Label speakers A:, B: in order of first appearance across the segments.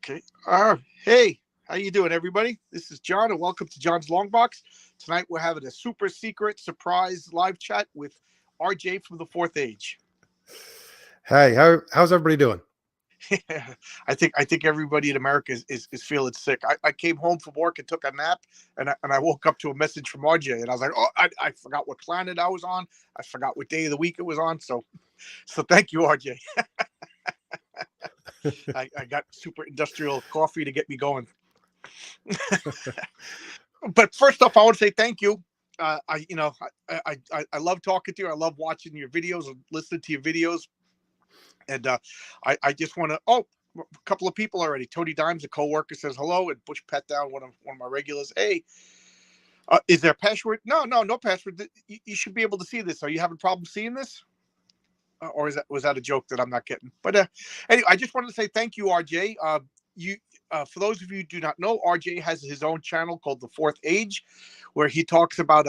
A: Okay. Hey, how you doing, everybody? This is John, and welcome to John's Long Box. Tonight we're having a super secret surprise live chat with RJ from the Fourth Age.
B: Hey, how's everybody doing?
A: I think everybody in America is feeling sick. I came home from work and took a nap, and I woke up to a message from RJ, and I was like, oh, I forgot what planet I was on. I forgot what day of the week it was on. So thank you, RJ. I got super industrial coffee to get me going. But first off, I want to say thank you. I love talking to you. I love watching your videos and listening to your videos. And I just want to. Oh, a couple of people already. Tony Dimes, a coworker, says hello, and Bush Pet Down, one of my regulars. Hey, is there a password? No password. You should be able to see this. Are you having problems seeing this? Or was that a joke that I'm not getting? But anyway, I just wanted to say thank you, RJ. You For those of you who do not know, RJ has his own channel called The Fourth Age, where he talks about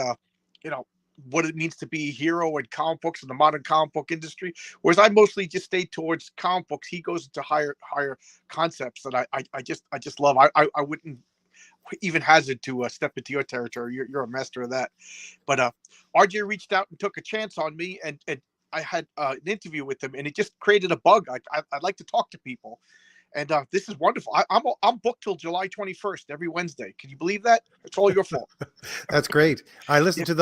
A: you know, what it means to be a hero in comic books in the modern comic book industry. Whereas I mostly just stay towards comic books. He goes into higher concepts that I just love. I wouldn't even hazard to step into your territory. You're a master of that. But RJ reached out and took a chance on me, and I had an interview with him, and it just created a bug. I'd like to talk to people, and this is wonderful. I'm booked till July 21st every Wednesday. Can you believe that? It's all your fault.
B: That's great. I listened
A: Yeah,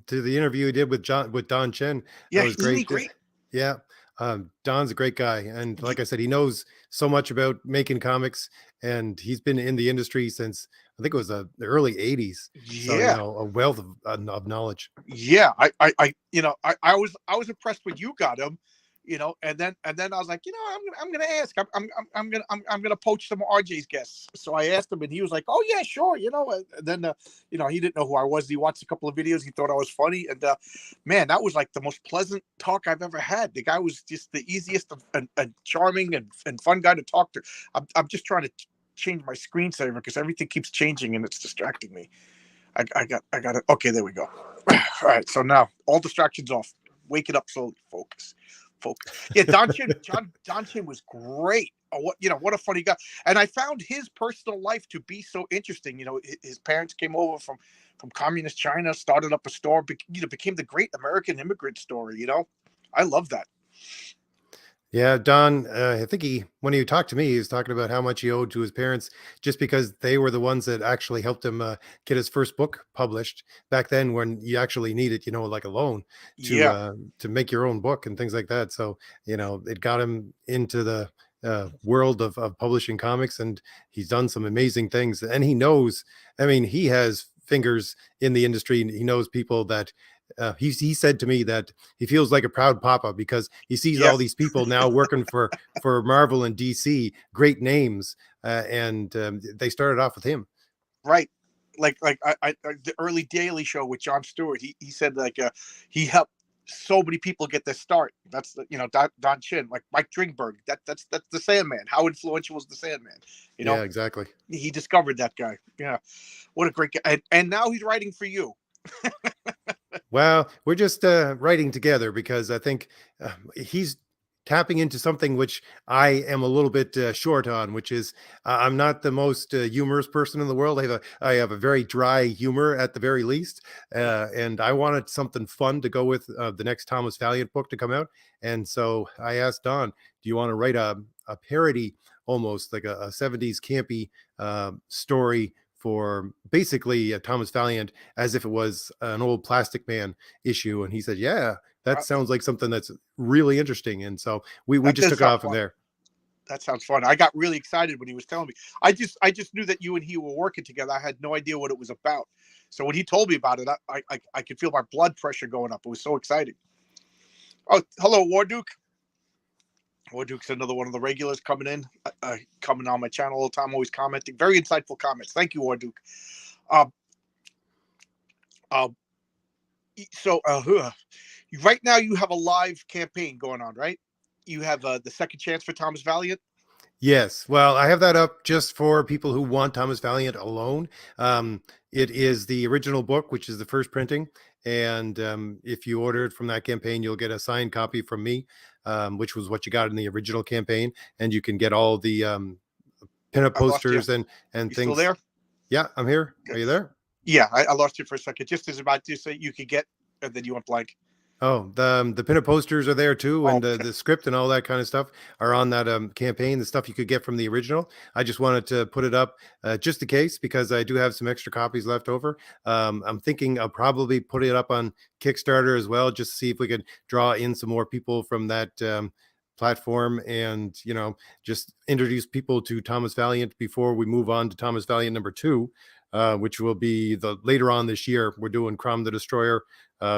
B: to the interview you did with Don Chen. That
A: yeah,
B: was
A: isn't he
B: great.
A: great?
B: Yeah, Don's a great guy, and like I said, he knows so much about making comics, and he's been in the industry since I think it was the early '80s. So
A: Yeah,
B: a wealth of knowledge.
A: yeah. I was impressed when you got him, and then I was like, I'm gonna ask. I'm gonna poach some of RJ's guests. So I asked him, and he was like, oh yeah, sure. And then he didn't know who I was. He watched a couple of videos. He thought I was funny, and man, that was like the most pleasant talk I've ever had. The guy was just the easiest and charming and fun guy to talk to. I'm just trying to change my screensaver because everything keeps changing and it's distracting me. I got it. Okay, there we go. All right, so now all distractions off. Wake it up slowly. Focus. Yeah, Don Chin was great. What a funny guy. And I found his personal life to be so interesting. His parents came over from communist China, started up a store, became the great American immigrant story. I love that.
B: Yeah, Don, I think when he talked to me, he was talking about how much he owed to his parents just because they were the ones that actually helped him get his first book published back then when you actually needed, like a loan
A: Yeah,
B: to make your own book and things like that. So, it got him into the world of publishing comics, and he's done some amazing things. And he knows, I mean, he has fingers in the industry, and he knows people that he said to me that he feels like a proud papa because he sees all
A: yes,
B: these people now working for Marvel and DC, great names, and they started off with him.
A: right. Like the early Daily Show with Jon Stewart. He said like he helped so many people get their start. That's Don Chin, like Mike Dringberg. That's the Sandman. How influential was the Sandman? You know,
B: Yeah, exactly.
A: he discovered that guy. Yeah, what a great guy. And now he's writing for you.
B: Well, we're just writing together because I think he's tapping into something which I am a little bit short on, which is I'm not the most humorous person in the world. I have a very dry humor at the very least, and I wanted something fun to go with the next Thomas Valiant book to come out. And so I asked Don, "Do you want to write a parody, almost like a '70s campy story?" For basically Thomas Valiant as if it was an old Plastic Man issue. And he said, yeah, that
A: Uh,
B: sounds like something that's really interesting. And so we
A: that
B: just
A: does
B: took it
A: sound
B: off from
A: fun.
B: there.
A: That sounds fun. I got really excited when he was telling me. I just knew that you and he were working together. I had no idea what it was about. So when he told me about it, I could feel my blood pressure going up. It was so exciting. Oh, hello, War Duke. War Duke's another one of the regulars coming on my channel all the time, always commenting. Very insightful comments. Thank you, War Duke. Uh, uh, so right now you have a live campaign going on, right? You have the second chance for Thomas Valiant.
B: Yes. Well, I have that up just for people who want Thomas Valiant alone. It is the original book, which is the first printing. And if you order it from that campaign, you'll get a signed copy from me, which was what you got in the original campaign. And you can get all the pinup
A: I lost you.
B: posters and
A: You still
B: things.
A: there?
B: Yeah, I'm here. Are
A: Good.
B: you there?
A: Yeah, I lost you for a second. Just as about to say you could get, and then you went blank.
B: Oh, the pinup posters are there too,
A: Oh,
B: and
A: okay.
B: the script and all that kind of stuff are on that campaign. The stuff you could get from the original. I just wanted to put it up just in case because I do have some extra copies left over. I'm thinking I'll probably put it up on Kickstarter as well, just to see if we could draw in some more people from that platform, and just introduce people to Thomas Valiant before we move on to Thomas Valiant number 2. Which will be the later on this year. We're doing Crom the Destroyer,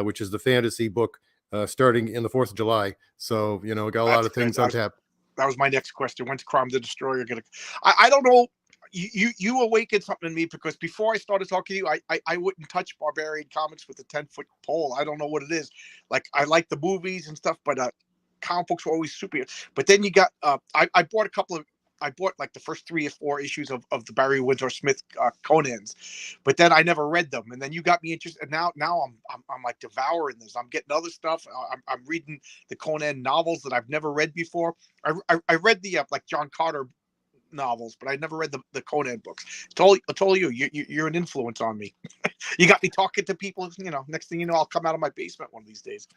B: which is the fantasy book starting in the 4th of July. So, we got a lot
A: That's
B: of
A: good.
B: things on tap.
A: That was my next question. When's Crom the Destroyer gonna? I don't know. You awakened something in me because before I started talking to you, I wouldn't touch Barbarian Comics with a 10-foot pole. I don't know what it is. Like I like the movies and stuff, but comic books were always super. But then you got I bought a couple of. I bought like the first 3 or 4 issues of the Barry Windsor Smith Conans, but then I never read them. And then you got me interested. And now I'm like devouring this. I'm getting other stuff. I'm reading the Conan novels that I've never read before. I read the like John Carter novels, but I never read the Conan books. I told you, you're an influence on me. You got me talking to people. Next thing you know, I'll come out of my basement one of these days.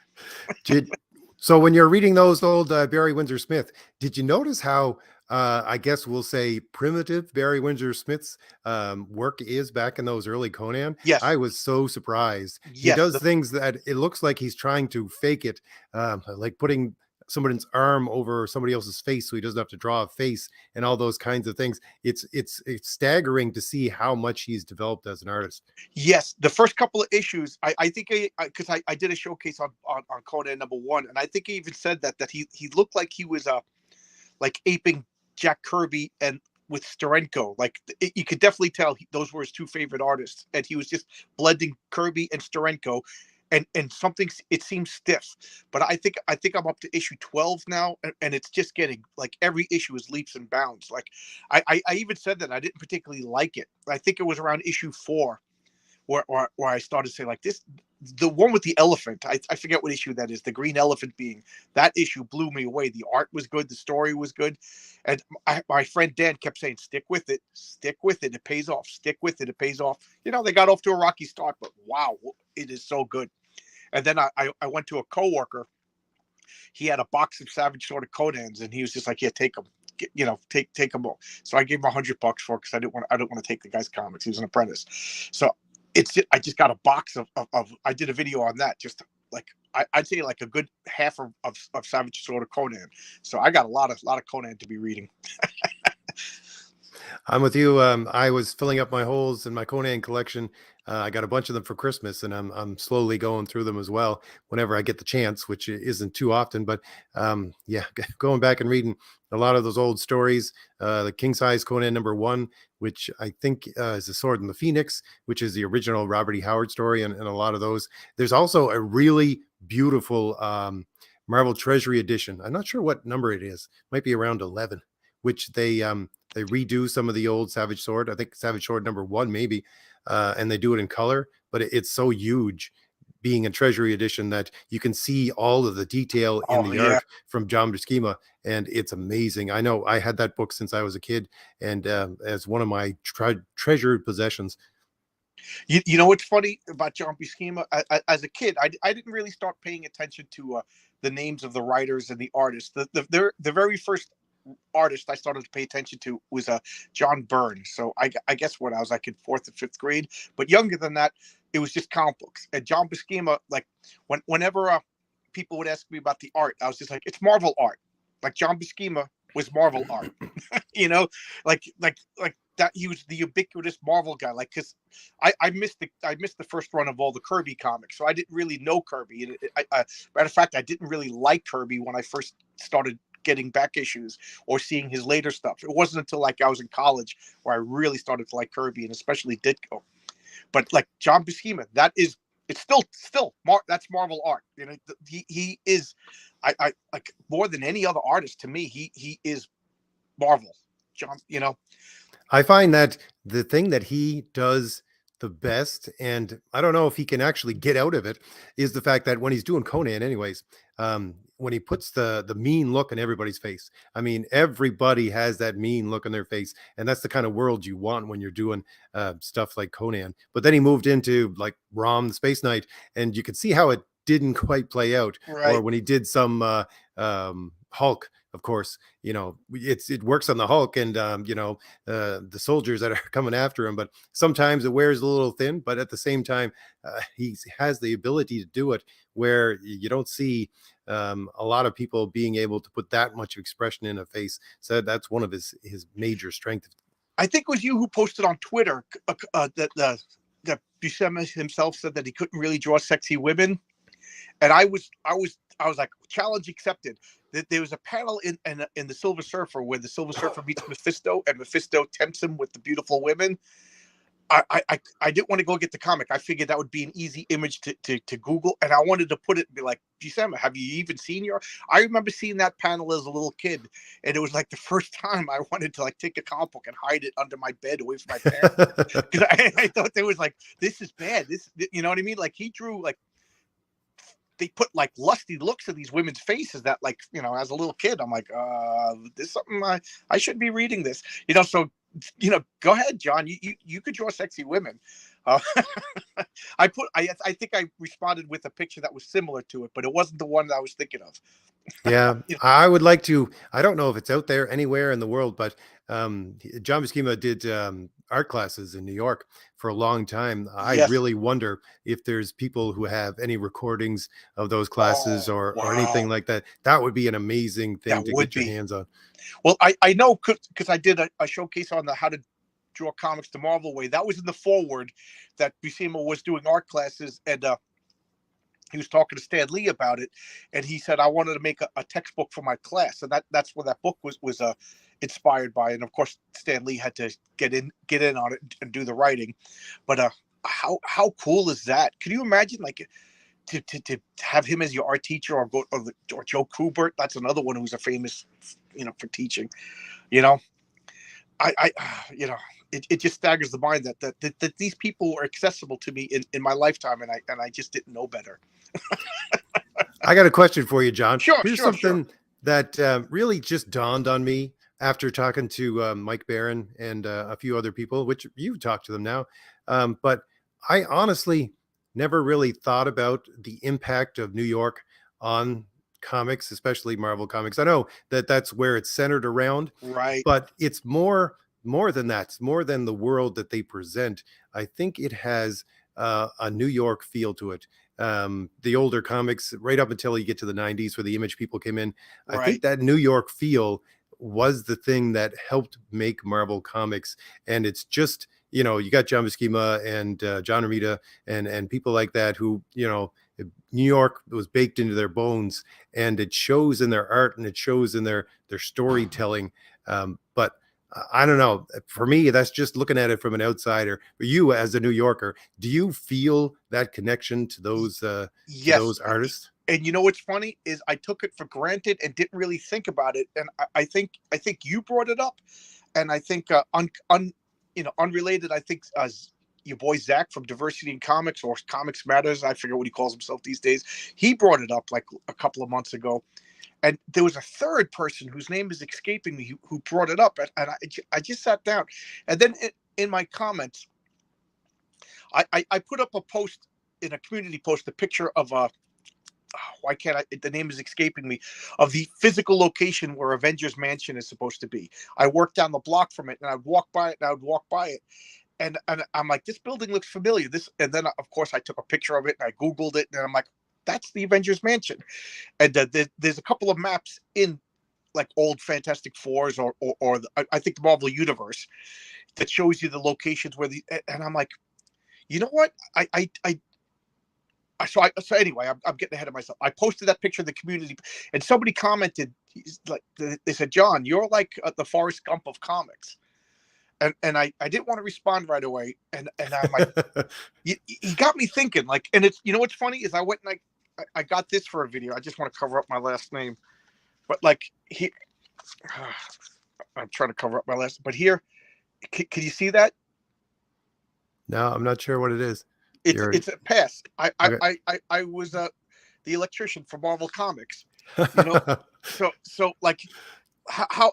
B: Did So when you're reading those old Barry Windsor Smith, did you notice how I guess we'll say primitive Barry Windsor Smith's work is back in those early Conan?
A: Yes,
B: I was so surprised. He
A: yes,
B: does things that it looks like he's trying to fake it, like putting somebody's arm over somebody else's face so he doesn't have to draw a face and all those kinds of things. It's staggering to see how much he's developed as an artist.
A: yes. The first couple of issues, I think because I did a showcase on Conan #1, and I think he even said that he looked like he was like aping Jack Kirby and with Sterenko. Like you could definitely tell those were his 2 favorite artists, and he was just blending Kirby and Sterenko, and something it seems stiff. But I think I'm up to issue 12 now, and it's just getting like every issue is leaps and bounds. Like I even said that I didn't particularly like it. I think it was around issue 4 where I started to say like this. The one with the elephant, I forget what issue that is, the green elephant being, that issue blew me away. The art was good, the story was good, and my friend Dan kept saying stick with it, it pays off, stick with it, it pays off. They got off to a rocky start, but wow, it is so good. And then I went to a coworker. He had a box of Savage Sword of Conans, and he was just like, yeah, take them, take them all. So I gave him $100 for it because I didn't want to take the guy's comics. He was an apprentice. So I just got a box of I did a video on that, just like I'd say like a good half of Savage Sword of Conan. So I got a lot of Conan to be reading.
B: I'm with you. I was filling up my holes in my Conan collection. I got a bunch of them for Christmas, and I'm slowly going through them as well whenever I get the chance, which isn't too often. But yeah, going back and reading a lot of those old stories. The King Size Conan #1, which I think is The Sword and the Phoenix, which is the original Robert E. Howard story, and a lot of those. There's also a really beautiful Marvel Treasury edition. I'm not sure what number it is. Might be around 11, which they redo some of the old Savage Sword. I think Savage Sword #1 maybe, and they do it in color. But it's so huge, being a Treasury edition, that you can see all of the detail in
A: Oh
B: the
A: yeah.
B: art from John Buscema, and it's amazing. I know I had that book since I was a kid, and as one of my treasured possessions.
A: You know what's funny about John Buscema? As a kid, I didn't really start paying attention to the names of the writers and the artists. The very first artist I started to pay attention to was John Byrne. So I guess when I was like in 4th or 5th grade, but younger than that, it was just comic books. And John Buscema, like whenever people would ask me about the art, I was just like, it's Marvel art. Like John Buscema was Marvel art. you know, like that. He was the ubiquitous Marvel guy. Like, because I missed the first run of all the Kirby comics, so I didn't really know Kirby. And matter of fact, I didn't really like Kirby when I first started getting back issues or seeing his later stuff. It wasn't until like I was in college where I really started to like Kirby, and especially Ditko. But like John Buscema, it's still that's Marvel art. He is, I like more than any other artist to me. He is Marvel. John,
B: I find that the thing that he does the best, and I don't know if he can actually get out of it, is the fact that when he's doing Conan, anyways, when he puts the mean look on everybody's face. I mean, everybody has that mean look on their face, and that's the kind of world you want when you're doing stuff like Conan. But then he moved into like Rom the Space Knight, and you could see how it didn't quite play out. Or
A: Right.
B: when he did some Hulk, of course, it works on the Hulk and the soldiers that are coming after him. But sometimes it wears a little thin. But at the same time, he has the ability to do it where you don't see a lot of people being able to put that much expression in a face. So that's one of his major strengths.
A: I think it was you who posted on Twitter that Buscema himself said that he couldn't really draw sexy women, and I was like, challenge accepted. That there was a panel in the Silver Surfer where the Silver Surfer meets Mephisto, and Mephisto tempts him with the beautiful women. I didn't want to go get the comic. I figured that would be an easy image to Google, and I wanted to put it and be like, Buscema, have you even seen your? I remember seeing that panel as a little kid, and it was like the first time I wanted to like take a comic book and hide it under my bed away from my parents, because I thought there was like, this is bad. This, you know what I mean? Like he drew like, they put like lusty looks in these women's faces that, like, as a little kid, I'm like, this is something I should be reading this, so, go ahead, John, you could draw sexy women. I think I responded with a picture that was similar to it, but it wasn't the one that I was thinking of.
B: Yeah, I would like to. I don't know if it's out there anywhere in the world, but John Buscema did art classes in New York for a long time. I
A: Yes.
B: really wonder if there's people who have any recordings of those classes
A: Oh,
B: or anything
A: wow.
B: like that. That would be an amazing thing
A: That
B: to
A: would
B: get your
A: be.
B: hands on.
A: Well, I know, because I did a showcase on the how to draw comics the Marvel way. That was in the forward that Buscema was doing art classes, and he was talking to Stan Lee about it, and he said, I wanted to make a textbook for my class, and that's what that book was inspired by. And of course, Stan Lee had to get in on it and do the writing. But how cool is that? Can you imagine, like, to have him as your art teacher, or Joe Kubert? That's another one who's a famous, for teaching. You know, I it just staggers the mind that these people were accessible to me in my lifetime, and I just didn't know better.
B: I got a question for you, John.
A: Sure,
B: Here's
A: sure, sure.
B: something that really just dawned on me after talking to Mike Barron and a few other people, which you've talked to them now. But I honestly never really thought about the impact of New York on comics, especially Marvel comics. I know that that's where it's centered around,
A: Right,
B: but it's more than that. It's more than the world that they present. I think it has a New York feel to it. The older comics, right up until you get to the 90s where the Image people came in, I think
A: right.
B: that New York feel was the thing that helped make Marvel comics. And it's just, you got John Buscema and John Romita and people like that who, New York was baked into their bones, and it shows in their art and it shows in their storytelling. But I don't know. For me, that's just looking at it from an outsider. For you, as a New Yorker, do you feel that connection to
A: Yes.
B: those artists?
A: And you know what's funny is I took it for granted and didn't really think about it. And I think you brought it up, and I think unrelated. I think your boy Zach from Diversity in Comics, or Comics Matters, I forget what he calls himself these days. He brought it up like a couple of months ago, and there was a third person whose name is escaping me who brought it up, and I just sat down, and then in my comments, I put up a post, in a community post, a picture of why can't I? The name is escaping me, of the physical location where Avengers Mansion is supposed to be. I worked down the block from it, and I'd walk by it, and I would walk by it, and I'm like, this building looks familiar. And then of course I took a picture of it and I Googled it, and I'm like, that's the Avengers Mansion. And there's a couple of maps in like old Fantastic Fours, or I think the Marvel Universe, that shows you the locations where and I'm like, you know what? So anyway, I'm getting ahead of myself. I posted that picture in the community, and somebody commented, like, they said, John, you're like the Forrest Gump of comics. And I didn't want to respond right away. And I'm like, he got me thinking, like, and it's, what's funny is I went and I got this for a video. I just want to cover up my last name, but like I'm trying to cover up my last, but here, can you see that?
B: No, I'm not sure what it is.
A: It's
B: You're
A: it's a pass. I I
B: okay.
A: I I, I was the electrician for Marvel Comics, you know. So like how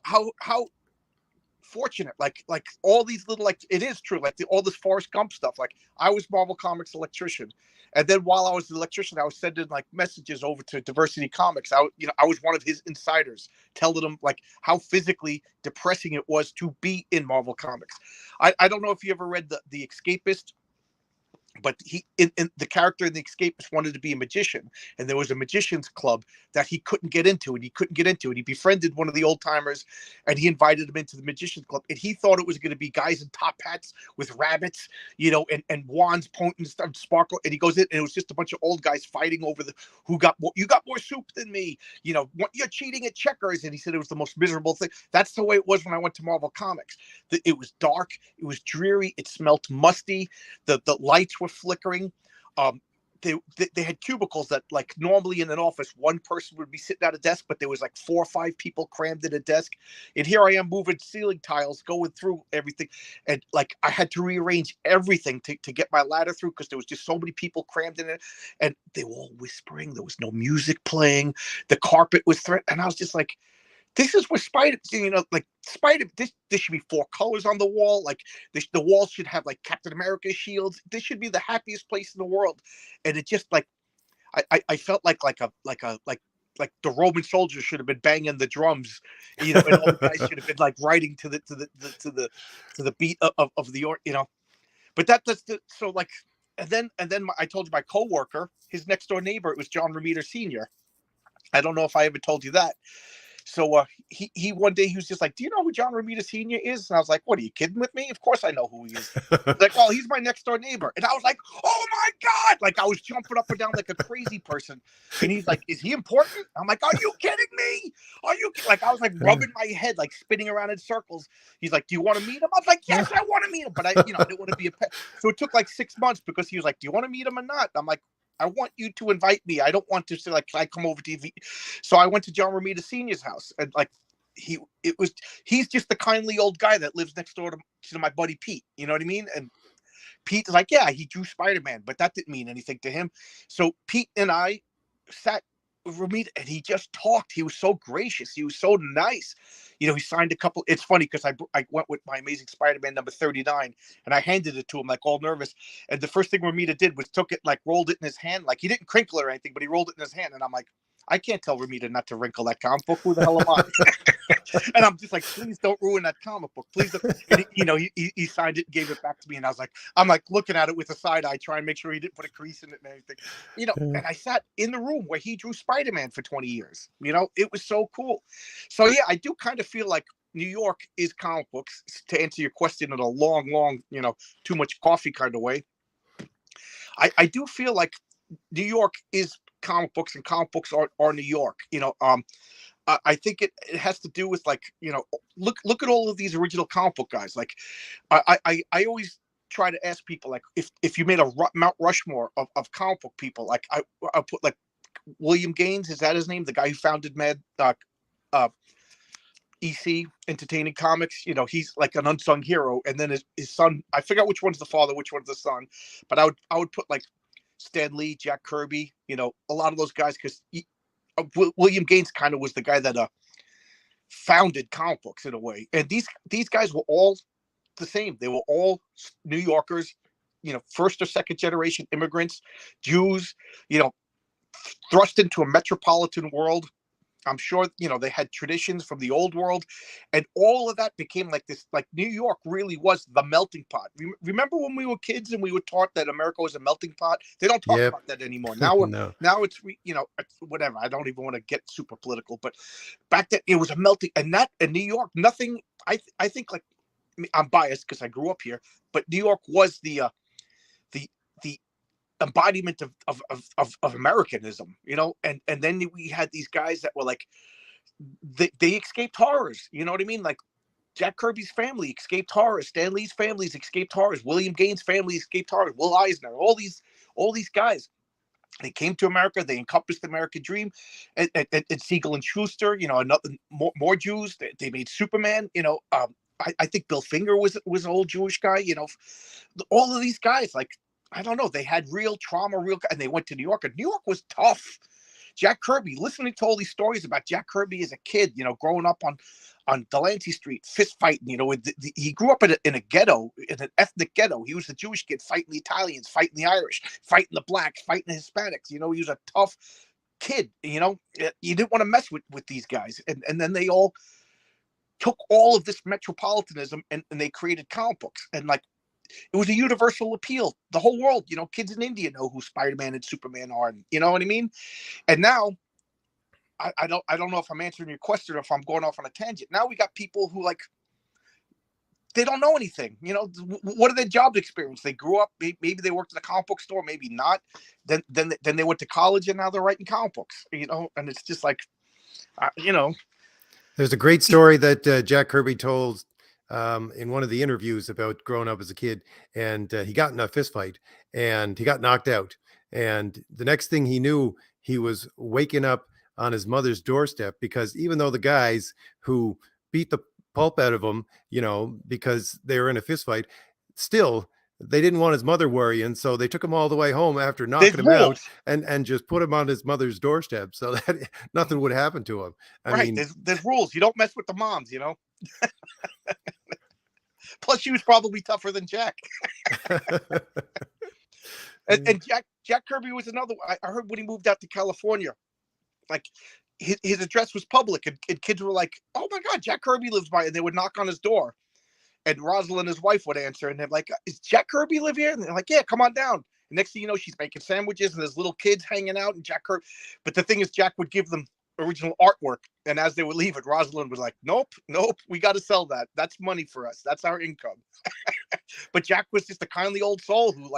A: fortunate, like all these little, like, it is true, like all this Forrest Gump stuff. Like, I was Marvel Comics electrician, and then while I was the electrician, I was sending like messages over to Diversity Comics. I was one of his insiders, telling them like how physically depressing it was to be in Marvel Comics. I don't know if you ever read the Escapist, but he in the character in the Escapist wanted to be a magician, and there was a magician's club that he couldn't get into, and he befriended one of the old timers, and he invited him into the magician's club, and he thought it was going to be guys in top hats with rabbits, and wands pointing stuff, sparkle, and he goes in, and it was just a bunch of old guys fighting over the who got more, you got more soup than me, you're cheating at checkers, and he said it was the most miserable thing. That's the way it was when I went to Marvel Comics. It was dark, it was dreary, it smelled musty, the lights were flickering. They had cubicles that, like, normally in an office one person would be sitting at a desk, but there was like 4 or 5 people crammed in a desk, and here I am moving ceiling tiles, going through everything, and like I had to rearrange everything to get my ladder through, because there was just so many people crammed in it, and they were all whispering, there was no music playing, the carpet was and I was just like, this is where Spider, this should be 4 colors on the wall. Like, the walls should have like Captain America shields. This should be the happiest place in the world. And it just, like, I felt like the Roman soldiers should have been banging the drums, and all the guys should have been like writing to the beat of the. But so, like, and then I told you my coworker, his next door neighbor, it was John Romita Sr. I don't know if I ever told you that. So he one day he was just like, "Do you know who John Romita Sr. is?" And I was like, "What, are you kidding with me? Of course I know who he is." He's like, "Oh, he's my next door neighbor." And I was like, "Oh my God!" Like, I was jumping up and down like a crazy person. And he's like, "Is he important?" I'm like, "Are you kidding me? Are you like?" I was like rubbing my head, like spinning around in circles. He's like, "Do you want to meet him?" I was like, "Yes, I want to meet him," but I didn't want to be a pet. So it took like 6 months, because he was like, "Do you want to meet him or not?" I'm like, "I want you to invite me. I don't want to say, like, can I come over to you?" So I went to John Romita Sr.'s house, and like, he's just the kindly old guy that lives next door to my buddy Pete. You know what I mean? And Pete is like, "Yeah, he drew Spider-Man," but that didn't mean anything to him. So Pete and I sat with Romita, and he just talked. He was so gracious. He was so nice. He signed a couple. It's funny, because I went with my Amazing Spider-Man number 39, and I handed it to him, like, all nervous. And the first thing Romita did was took it, like, rolled it in his hand. Like, he didn't crinkle it or anything, but he rolled it in his hand. And I'm like, I can't tell Romita not to wrinkle that comic book. Who the hell am I? And I'm just like, please don't ruin that comic book. Please don't. And he signed it and gave it back to me. And I'm like looking at it with a side eye, trying to make sure he didn't put a crease in it and everything. And I sat in the room where he drew Spider-Man for 20 years. It was so cool. So yeah, I do kind of feel like New York is comic books, to answer your question in a long, too much coffee kind of way. I do feel like New York is comic books, and comic books are New York. I think it has to do with, like, look at all of these original comic book guys. Like, I always try to ask people, like, if you made a Mount Rushmore of comic book people, like, I put, like, William Gaines, is that his name? The guy who founded EC, Entertaining Comics. He's like an unsung hero. And then his son, I forgot which one's the father, which one's the son, but I would put, like, Stan Lee, Jack Kirby, a lot of those guys, because William Gaines kind of was the guy that founded comic books in a way. And these guys were all the same. They were all New Yorkers, first or second generation immigrants, Jews, thrust into a metropolitan world. I'm sure, they had traditions from the old world, and all of that became like this, like, New York really was the melting pot. Remember when we were kids and we were taught that America was a melting pot? They don't talk
B: Yep.
A: about that anymore. Now,
B: No.
A: now it's whatever. I don't even want to get super political, but back then it was a melting, and New York, nothing. I think, like, I'm biased because I grew up here, but New York was the embodiment of Americanism, and then we had these guys that were like, they escaped horrors, you know what I mean? Like, Jack Kirby's family escaped horrors, Stan Lee's families escaped horrors, William Gaines' family escaped horrors, Will Eisner, all these guys. They came to America. They encompassed the American dream, and Siegel and Schuster, another more Jews. They made Superman. I think Bill Finger was an old Jewish guy. All of these guys, like, I don't know, they had real trauma, and they went to New York, and New York was tough. Jack Kirby, listening to all these stories about Jack Kirby as a kid, growing up on Delancey Street, fist fighting. He grew up in a ghetto, in an ethnic ghetto. He was the Jewish kid fighting the Italians, fighting the Irish, fighting the blacks, fighting the Hispanics. He was a tough kid. You didn't want to mess with these guys, and then they all took all of this metropolitanism and they created comic books, and like it was a universal appeal. The whole world, kids in India know who Spider-Man and Superman are, and you know what I mean. And now, I don't know if I'm answering your question or if I'm going off on a tangent. Now we got people who they don't know anything. What are their job experience? They grew up, maybe they worked in a comic book store, maybe not. Then they went to college and now they're writing comic books. And it's just like,
B: There's a great story that Jack Kirby told in one of the interviews about growing up as a kid, and he got in a fist fight and he got knocked out. And the next thing he knew, he was waking up on his mother's doorstep, because even though the guys who beat the pulp out of him, because they were in a fist fight, still they didn't want his mother worrying, so they took him all the way home after knocking him out and just put him on his mother's doorstep so that nothing would happen to him. I mean,
A: there's rules. You don't mess with the moms, Plus, she was probably tougher than Jack. and Jack Kirby was another. I heard when he moved out to California, like his address was public, and kids were like, "Oh my God, Jack Kirby lives by," and they would knock on his door, and Rosalind, his wife, would answer, and they're like, "Is Jack Kirby live here?" And they're like, "Yeah, come on down." And next thing you know, she's making sandwiches, and there's little kids hanging out, and Jack Kirby. But the thing is, Jack would give them original artwork, and as they would leave it, Rosalind was like, nope, we got to sell that. That's money for us. That's our income. But Jack was just a kindly old soul who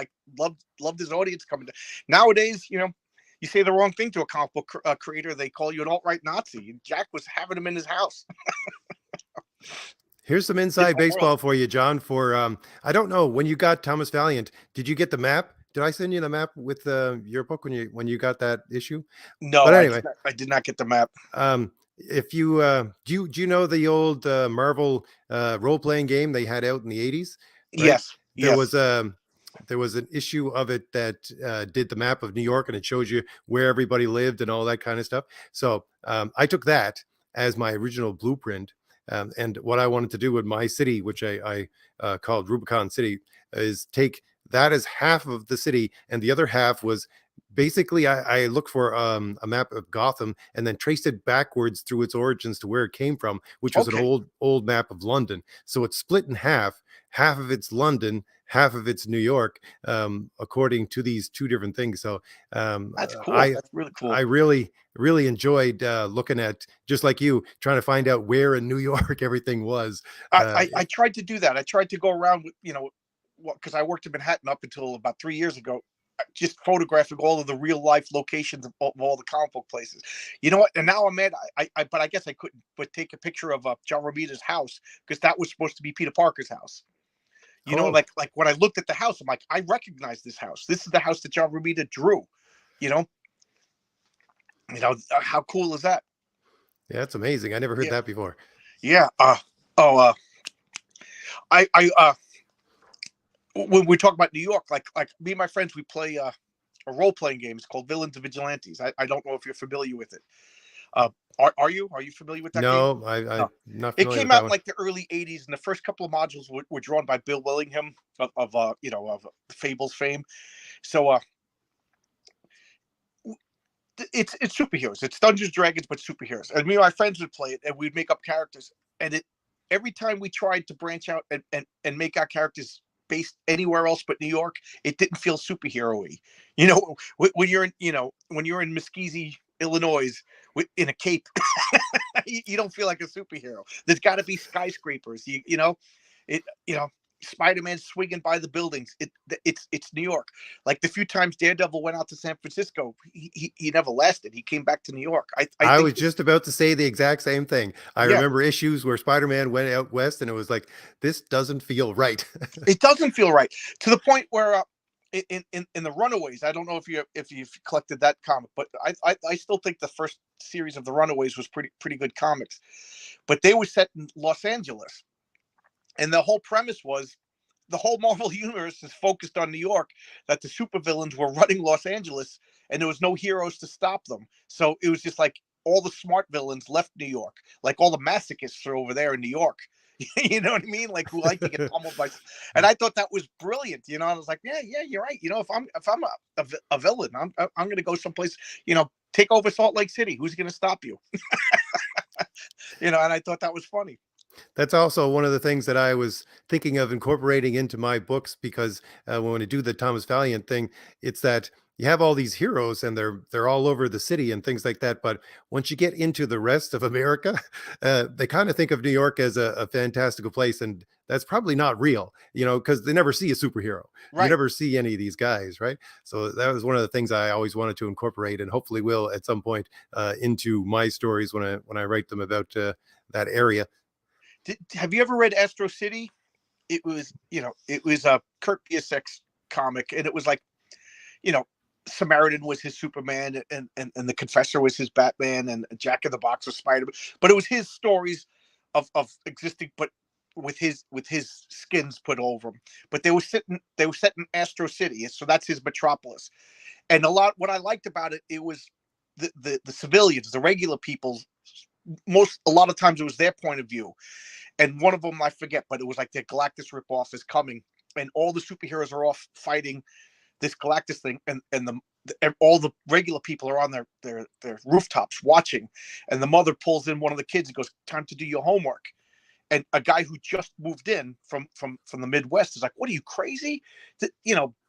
A: loved his audience coming to. Nowadays, you say the wrong thing to a comic book creator, they call you an alt-right Nazi, and Jack was having him in his house.
B: Here's some inside baseball for you, John. For I don't know, when you got Thomas Valiant, did you get the map? Did I send you the map with your book when you got that issue?
A: No,
B: but anyway,
A: I did not get the map.
B: If you do you know the old Marvel role-playing game they had out in the 80s? Right?
A: Yes.
B: There was an issue of it that did the map of New York, and it shows you where everybody lived and all that kind of stuff. So I took that as my original blueprint. And what I wanted to do with my city, which I called Rubicon City, is take that as half of the city, and the other half was basically I looked for a map of Gotham and then traced it backwards through its origins to where it came from, which was an old map of London. So it's split in half of it's London, half of it's New York, according to these two different things. So
A: that's cool. That's really cool.
B: I really enjoyed looking at, just like you, trying to find out where in New York everything was.
A: I tried to do that. I tried to go around with, because I worked in Manhattan up until about 3 years ago, just photographing all of the real life locations of all the comic book places. You know what? And now I'm mad. But I guess I couldn't but take a picture of John Romita's house, because that was supposed to be Peter Parker's house. Like when I looked at the house, I'm like, I recognize this house. This is the house that John Romita drew. How cool is that?
B: Yeah, it's amazing. I never heard that before.
A: Yeah. When we talk about New York, like me and my friends, we play a role-playing game. It's called Villains and Vigilantes. I don't know if you're familiar with it. Are you familiar with that game?
B: No, I'm not familiar.
A: It came out in like the early 80s, and the first couple of modules were drawn by Bill Willingham of Fables fame. So it's superheroes. It's Dungeons and Dragons, but superheroes. And me and my friends would play it, and we'd make up characters. And every time we tried to branch out and make our characters based anywhere else but New York, it didn't feel superhero-y. When you're in Mesquite, Illinois, in a cape, you don't feel like a superhero. There's got to be skyscrapers. Spider-Man swinging by the buildings. It's New York. Like the few times Daredevil went out to San Francisco, he never lasted. He came back to New York. I
B: was just about to say the exact same thing. I remember issues where Spider-Man went out west, and it was like, this doesn't feel right.
A: It doesn't feel right, to the point where in the Runaways, I don't know if you've collected that comic, but I still think the first series of the Runaways was pretty good comics. But they were set in Los Angeles. And the whole premise was the whole Marvel universe is focused on New York, that the supervillains were running Los Angeles, and there was no heroes to stop them. So it was just like all the smart villains left New York, like all the masochists are over there in New York. You know what I mean? Like who like to get pummeled by, and I thought that was brilliant. You know, I was like, yeah, you're right. You know, if I'm a villain, I'm going to go someplace. You know, take over Salt Lake City. Who's going to stop you? You know, and I thought that was funny.
B: That's also one of the things that I was thinking of incorporating into my books because when I do the Thomas Valiant thing, it's that you have all these heroes and they're all over the city and things like that. But once you get into the rest of America, they kind of think of New York as a fantastical place, and that's probably not real, because they never see a superhero. You
A: Right.
B: never see any of these guys, right? So that was one of the things I always wanted to incorporate, and hopefully will at some point into my stories when I write them about that area.
A: Have you ever read Astro City? It was, it was a Kurt Busiek's comic, and it was like, Samaritan was his Superman, and the Confessor was his Batman, and Jack in the Box was Spider-Man. But it was his stories of existing, but with his skins put over them. But they were set in Astro City, so that's his metropolis. And what I liked about it, it was the civilians, the regular people. A lot of times it was their point of view. And one of them, I forget, but it was like their Galactus ripoff is coming, and all the superheroes are off fighting this Galactus thing, and all the regular people are on their rooftops watching, and the mother pulls in one of the kids and goes, "Time to do your homework." And a guy who just moved in from the Midwest is like, "What are you, crazy?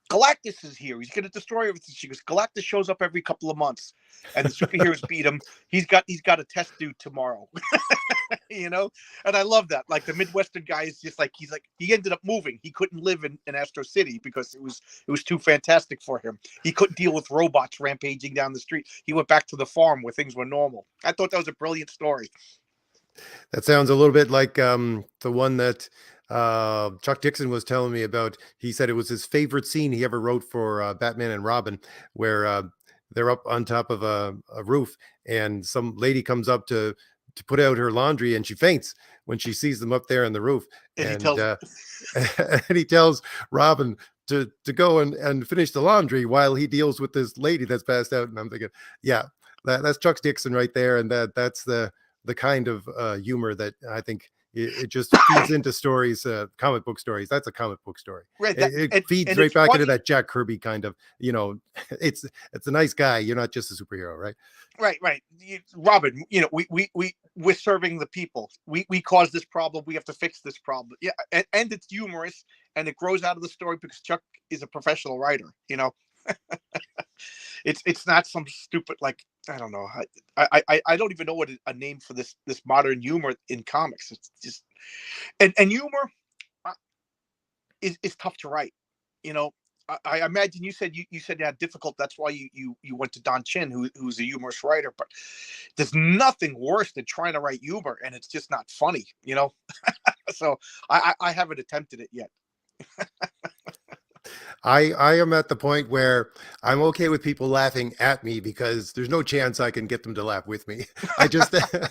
A: Galactus is here. He's going to destroy everything." She goes, "Galactus shows up every couple of months, and the superheroes beat him. He's got a test due tomorrow." And I love that. Like the Midwestern guy is just like, he ended up moving. He couldn't live in Astro City because it was too fantastic for him. He couldn't deal with robots rampaging down the street. He went back to the farm where things were normal. I thought that was a brilliant story.
B: That sounds a little bit like the one that Chuck Dixon was telling me about. He said it was his favorite scene he ever wrote for Batman and Robin, where they're up on top of a roof, and some lady comes up to put out her laundry, and she faints when she sees them up there on the roof.
A: And
B: And he tells Robin to go and finish the laundry while he deals with this lady that's passed out. And I'm thinking, yeah, that's Chuck Dixon right there, and that's the kind of humor that I think it just feeds into stories, comic book stories. That's a comic book story.
A: Right,
B: It feeds right back into that Jack Kirby kind of, it's a nice guy. You're not just a superhero, right?
A: Right. Robin, we're serving the people. We caused this problem. We have to fix this problem. Yeah, and it's humorous, and it grows out of the story because Chuck is a professional writer. It's not some stupid, like, I don't know. I don't even know what a name for this modern humor in comics. It's just and humor is tough to write. I imagine you said you said you had difficult. That's why you went to Don Chin, who's a humorous writer. But there's nothing worse than trying to write humor and it's just not funny. So I haven't attempted it yet.
B: I am at the point where I'm okay with people laughing at me because there's no chance I can get them to laugh with me. I just, I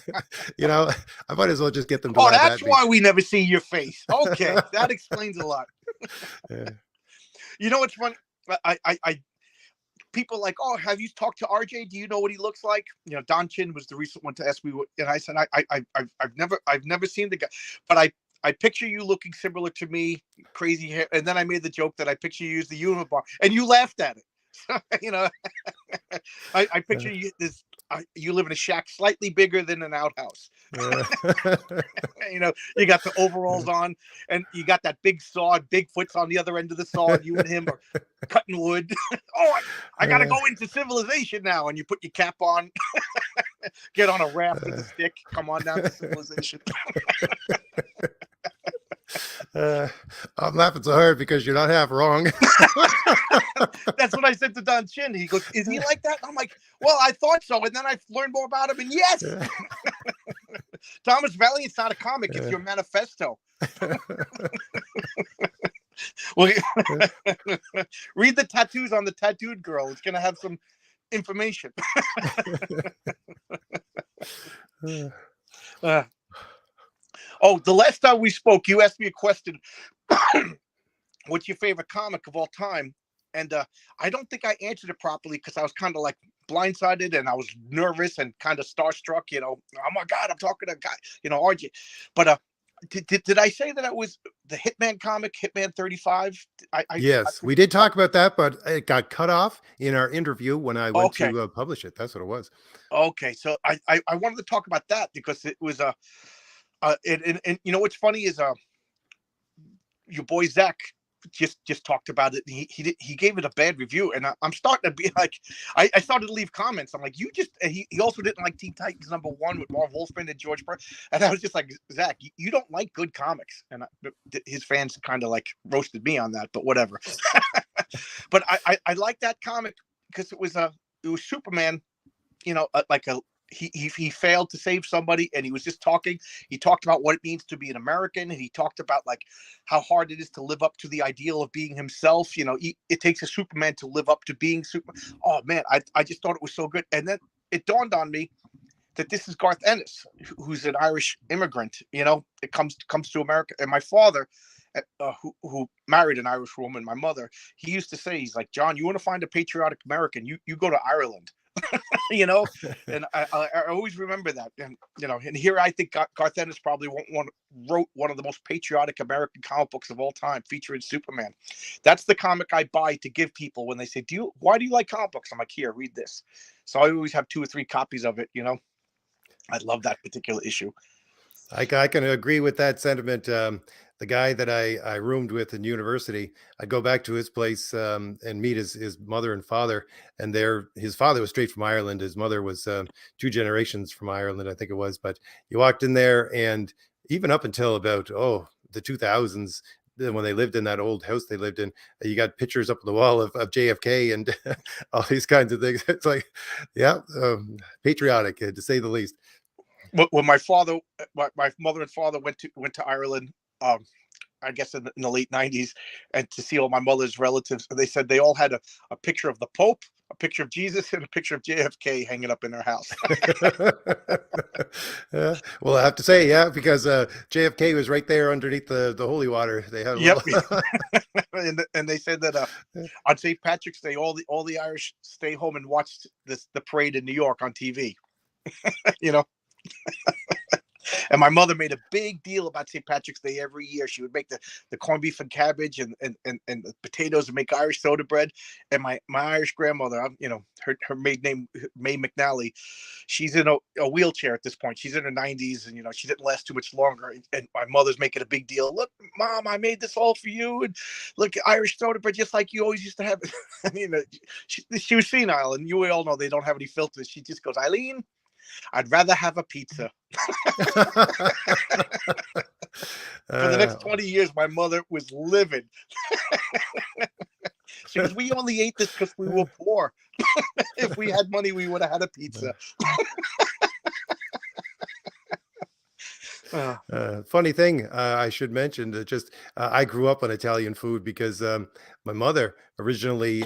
B: might as well just get them to laugh at me.
A: Oh, that's why we never see your face. Okay, that explains a lot.
B: Yeah.
A: You know what's funny? I people like, "Oh, have you talked to RJ? Do you know what he looks like?" Don Chin was the recent one to ask me what, and I said, I've never seen the guy, but I picture you looking similar to me, crazy hair, and then I made the joke that I picture you as the uniform, and you laughed at it. I picture you you live in a shack slightly bigger than an outhouse. You got the overalls on, and you got that big saw. Bigfoot's on the other end of the saw, and you and him are cutting wood. Oh, I gotta go into civilization now, and you put your cap on, get on a raft with a stick, come on down to civilization.
B: I'm laughing so hard because you're not half wrong.
A: That's what I said to Don Chin. He goes, "Is he like that?" I'm like, "Well, I thought so." And then I learned more about him. And yes, Thomas Valiant's not a comic. It's your manifesto. Well, read the tattoos on the tattooed girl. It's going to have some information. The last time we spoke, you asked me a question. What's your favorite comic of all time? and I don't think I answered it properly because I was kind of like blindsided and I was nervous and kind of starstruck. Oh my God, I'm talking to a guy. RJ. But did I say that it was the Hitman comic, Hitman 35?
B: Yes, we did talk about that, but it got cut off in our interview when I went
A: Okay.
B: to publish it. That's what it was.
A: Okay, so I wanted to talk about that because it was and what's funny is your boy Zach just talked about it. He gave it a bad review, and I'm starting to be like, I started to leave comments. I'm like, he also didn't like Teen Titans #1 with Marv Wolfman and George Burns, and I was just like, Zach, you don't like good comics, and his fans kind of like roasted me on that, but whatever. But I like that comic because it was Superman, like he failed to save somebody, and he was just talking. He talked about what it means to be an American, and he talked about like how hard it is to live up to the ideal of being himself. It takes a Superman to live up to being Superman. Oh man, I just thought it was so good. And then it dawned on me that this is Garth Ennis, who's an Irish immigrant. It comes to America, and my father, who married an Irish woman, my mother, he used to say, he's like, John, you want to find a patriotic American, you go to Ireland. And I always remember that. And here I think Garth Ennis probably wrote one of the most patriotic American comic books of all time, featuring Superman. That's the comic I buy to give people when they say, why do you like comic books? I'm like, here, read this. So I always have 2 or 3 copies of it. I love that particular issue.
B: I can agree with that sentiment. The guy that I roomed with in university, I'd go back to his place and meet his mother and father. And his father was straight from Ireland. His mother was 2 generations from Ireland, I think it was. But you walked in there, and even up until about the 2000s, when they lived in that old house they lived in, you got pictures up on the wall of JFK and all these kinds of things. It's like, yeah, patriotic to say the least.
A: When my mother and father went to Ireland, I guess in the late 90s, and to see all my mother's relatives, they said they all had a picture of the Pope, a picture of Jesus, and a picture of JFK hanging up in their house.
B: Yeah. Well, I have to say, yeah, because JFK was right there underneath the holy water. They had a
A: Yep.
B: little
A: and they said that on St. Patrick's Day, all the Irish stay home and watch the parade in New York on TV. And my mother made a big deal about St. Patrick's Day every year. She would make the corned beef and cabbage and the potatoes and make Irish soda bread. And my Irish grandmother, her maiden name, May McNally, she's in a wheelchair at this point. She's in her 90s, and she didn't last too much longer. And my mother's making a big deal. Look, Mom, I made this all for you. And look, Irish soda bread, just like you always used to have it. I mean, she was senile, and you all know they don't have any filters. She just goes, Eileen, I'd rather have a pizza. For the next 20 years, my mother was livid. She goes, we only ate this because we were poor. If we had money, we would have had a pizza.
B: Funny thing, I should mention that I grew up on Italian food because my mother originally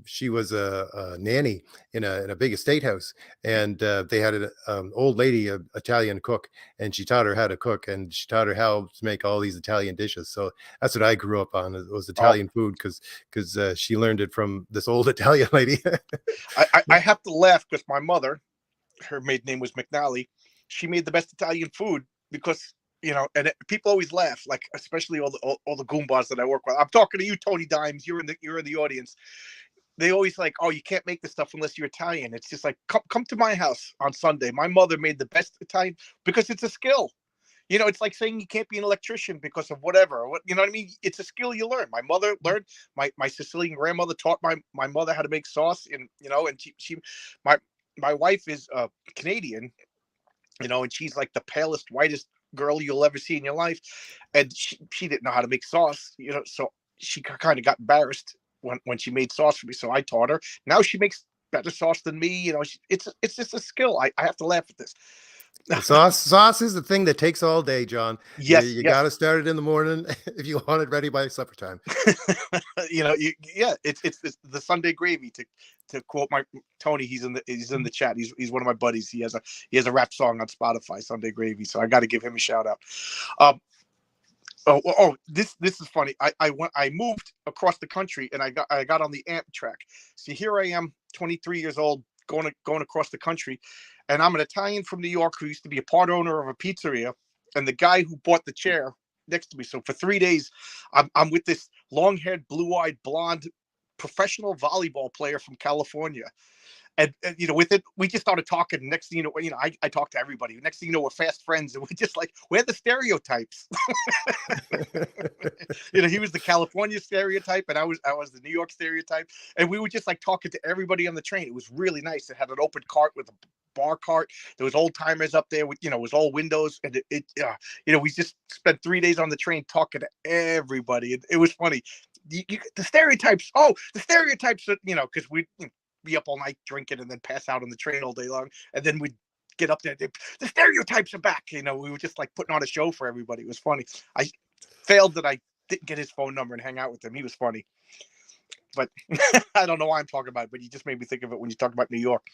B: she was a nanny in a big estate house, and they had an old lady, an Italian cook, and she taught her how to cook, and she taught her how to make all these Italian dishes. So that's what I grew up on. It was Italian food because she learned it from this old Italian lady.
A: I have to laugh because my mother, her maiden name was McNally, she made the best Italian food. Because and people always laugh, like especially all the goombas that I work with. I'm talking to you, Tony Dimes. You're in the audience. They always like, oh, you can't make this stuff unless you're Italian. It's just like, come to my house on Sunday. My mother made the best Italian because it's a skill. It's like saying you can't be an electrician because of whatever. You know what I mean? It's a skill you learn. My mother learned. My Sicilian grandmother taught my mother how to make sauce, and and my wife is Canadian. And she's like the palest, whitest girl you'll ever see in your life. And she didn't know how to make sauce, so she kind of got embarrassed when she made sauce for me. So I taught her. Now she makes better sauce than me. It's just a skill. I have to laugh at this.
B: Sauce is the thing that takes all day, John.
A: Yes,
B: you got to start it in the morning if you want it ready by supper time.
A: It's the Sunday gravy, to quote my Tony. He's in the chat. He's one of my buddies. He has a rap song on Spotify, Sunday Gravy. So I got to give him a shout out. This is funny. I moved across the country and I got on the Amtrak. See, here I am, 23 years old, going across the country, and I'm an Italian from New York who used to be a part owner of a pizzeria, and the guy who bought the chair next to me. So for 3 days, I'm with this long-haired, blue-eyed, blonde professional volleyball player from California. And you know, with it, we just started talking. Next thing you know, I talk to everybody. Next thing you know, we're fast friends, and we're just like, we're the stereotypes. You know, he was the California stereotype, and I was the New York stereotype, and we were just like talking to everybody on the train. It was really nice. It had an open cart with a bar cart. There was old timers up there with, you know, it was all windows, and you know, we just spent 3 days on the train talking to everybody. It was funny. The stereotypes. Oh, the stereotypes. You know, because we be up all night drinking and then pass out on the train all day long, and then we'd get up there. The stereotypes are back. You know, we were just like putting on a show for everybody. It was funny. I failed that I didn't get his phone number and hang out with him. He was funny, but I don't know why I'm talking about it, but you just made me think of it when you talk about New York.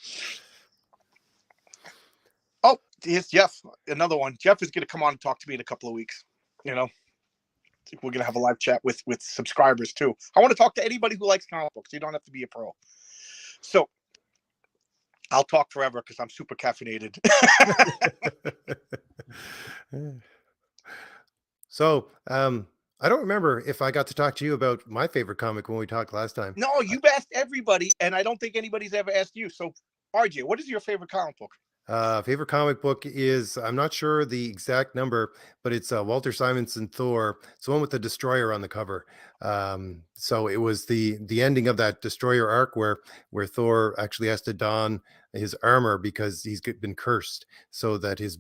A: Oh, here's Jeff, another one. Jeff is going to come on and talk to me in a couple of weeks. You know, I think we're going to have a live chat with subscribers too. I want to talk to anybody who likes comic books. You don't have to be a pro. So I'll talk forever because I'm super caffeinated.
B: So, I don't remember if I got to talk to you about my favorite comic when we talked last time.
A: No, you've asked everybody, and I don't think anybody's ever asked you. So, RJ, what is your favorite comic book?
B: Favorite comic book is, I'm not sure the exact number, but it's Walter Simonson Thor. It's the one with the destroyer on the cover. So it was the ending of that destroyer arc where Thor actually has to don his armor because been cursed, so that his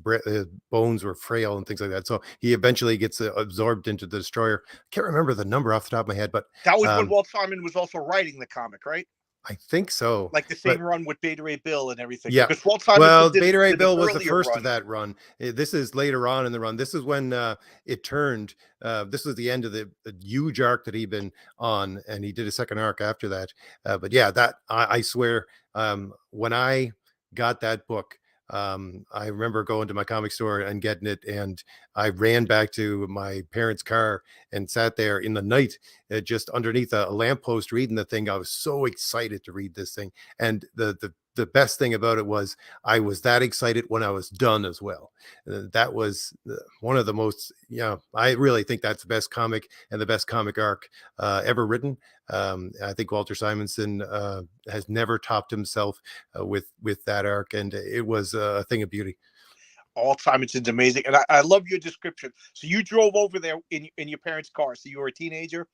B: bones were frail and things like that. So he eventually gets absorbed into the destroyer. I can't remember the number off the top of my head, but
A: that was when Walt Simon was also writing the comic, right?
B: I think so.
A: Like the same run with Beta Ray Bill and everything.
B: Yeah.
A: Because Walt Simon
B: well, Beta Ray Bill was the first of that run. This is later on in the run. This is when it turned. This was the end of the huge arc that he'd been on, and he did a second arc after that. But yeah, that I swear, when I got that book, I remember going to my comic store and getting it, and I ran back to my parents' car and sat there in the night, just underneath a lamppost reading the thing. I was so excited to read this thing, and the best thing about it was I was that excited when I was done as well. That was one of the most, I really think that's the best comic and the best comic arc ever written. I think Walter Simonson has never topped himself with that arc, and it was a thing of beauty.
A: Walt Simonson's amazing, and I love your description. So you drove over there in your parents' car. So you were a teenager.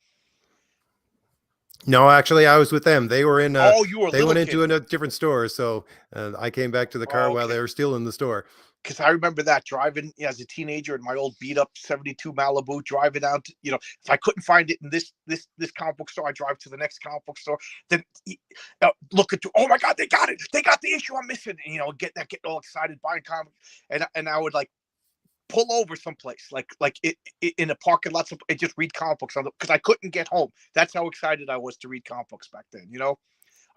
B: No, actually, I was with them. They were in.
A: You were.
B: They went into a different store, so I came back to the car while they were still in the store.
A: Because I remember that driving as a teenager in my old beat up 72 Malibu, driving out to, if I couldn't find it in this comic book store, I drive to the next comic book store. Then look at, oh my God, they got it. They got the issue I'm missing. And, getting all excited, buying comics. And I would like pull over someplace, like in a parking lot, and just read comic books because I couldn't get home. That's how excited I was to read comic books back then,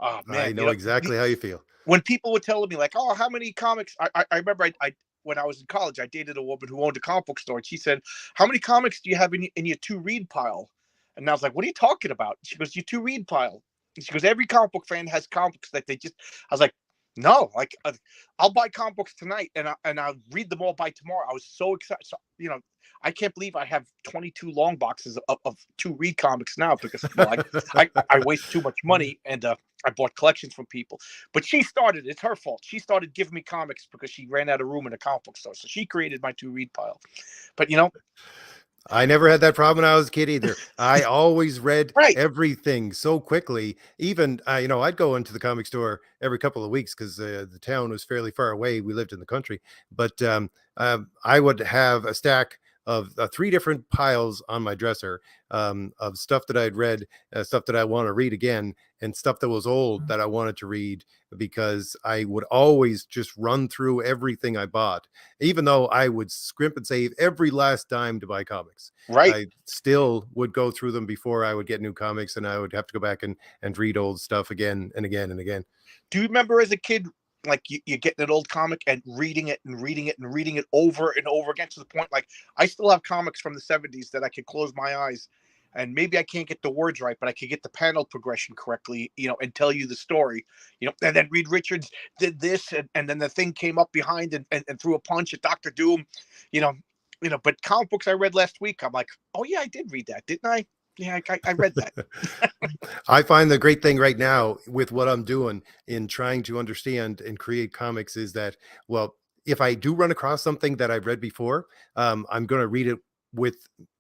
A: Oh man,
B: I know exactly how you feel.
A: When people were telling me like, "Oh, how many comics?" I remember I when I was in college, I dated a woman who owned a comic book store, and she said, "How many comics do you have in your to read pile?" And I was like, "What are you talking about?" She goes, "Your to read pile." And she goes, "Every comic book fan has comics that they just." I was like, "No, like I'll buy comic books tonight, and I'll read them all by tomorrow." I was so excited. So, I can't believe I have 22 long boxes of to read comics now because I waste too much money, and I bought collections from people. But she started, it's her fault. She started giving me comics because she ran out of room in a comic book store. So she created my to read pile. But
B: I never had that problem when I was a kid either. I always read everything so quickly. Even, I'd go into the comic store every couple of weeks because the town was fairly far away. We lived in the country. But I would have a stack of 3 different piles on my dresser of stuff that I'd read, stuff that I want to read again, and stuff that was old that I wanted to read, because I would always just run through everything I bought, even though I would scrimp and save every last dime to buy comics.
A: Right.
B: I still would go through them before I would get new comics, and I would have to go back and read old stuff again and again and again.
A: Do you remember as a kid like you get an old comic and reading it and reading it and reading it over and over again, to the point like I still have comics from the 70s that I could close my eyes and maybe I can't get the words right, but I could get the panel progression correctly, and tell you the story, and then Reed Richards did this, and then the thing came up behind and threw a punch at Doctor Doom, you know, but comic books I read last week, I'm like, oh yeah, I did read that, didn't I? Yeah, I read that.
B: I find the great thing right now with what I'm doing in trying to understand and create comics is that, well, if I do run across something that I've read before, I'm going to read it with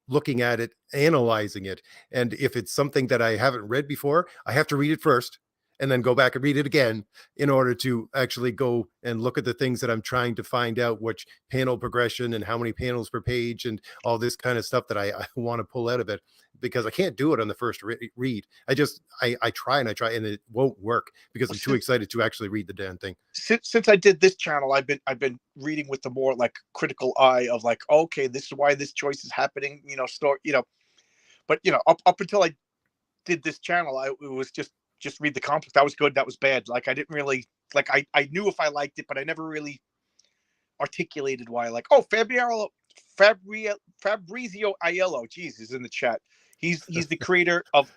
B: looking at it, analyzing it. And if it's something that I haven't read before, I have to read it first and then go back and read it again in order to actually go and look at the things that I'm trying to find out, which panel progression and how many panels per page and all this kind of stuff that I want to pull out of it, because I can't do it on the first read. I try and I try and it won't work because
A: Well,
B: I'm too excited to actually read the damn thing.
A: since I did this channel, I've been reading with the more like critical eye of like, okay, this is why this choice is happening, story, but up until I did this channel, it was just read the comics. That was good, that was bad. Like I didn't really like I knew if I liked it, but I never really articulated why. Like, oh, Fabrizio Aiello, geez, he's in the chat. He's the creator of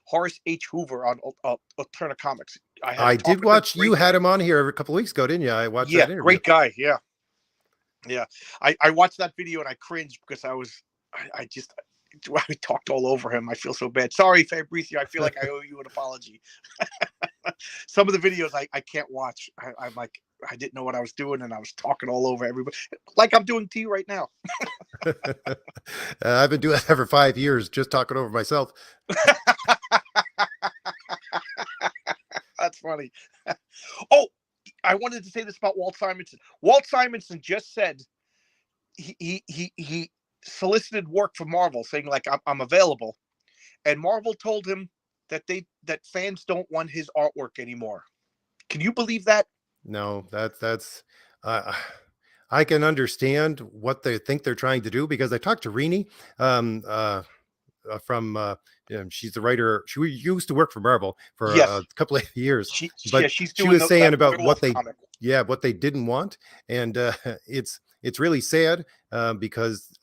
A: Horace H. Hoover on Alterna Comics. I had a
B: I
A: talk
B: did
A: with him.
B: watch, you
A: Great
B: had
A: guy.
B: him on here a couple of weeks ago, didn't you? I watched
A: Yeah,
B: that interview.
A: great guy. Yeah, yeah. I watched that video and I cringed because I just I talked all over him. I feel so bad. Sorry, Fabrizio. I feel like I owe you an apology. Some of the videos I can't watch. I'm like, I didn't know what I was doing and I was talking all over everybody, like I'm doing to you right now.
B: I've been doing that for 5 years, just talking over myself.
A: That's funny. Oh, I wanted to say this about Walt Simonson. Walt Simonson just said he solicited work for Marvel, saying like I'm available, and Marvel told him that fans don't want his artwork anymore. Can you believe that?
B: No, that's uh, I can understand what they think they're trying to do because I talked to Rini, um, uh, from she's the writer. She used to work for Marvel for a
A: Yes,
B: couple of years,
A: yeah,
B: but
A: she's
B: she
A: doing
B: was saying
A: that
B: about what
A: werewolf
B: they,
A: comic.
B: yeah, what they didn't want, and it's really sad because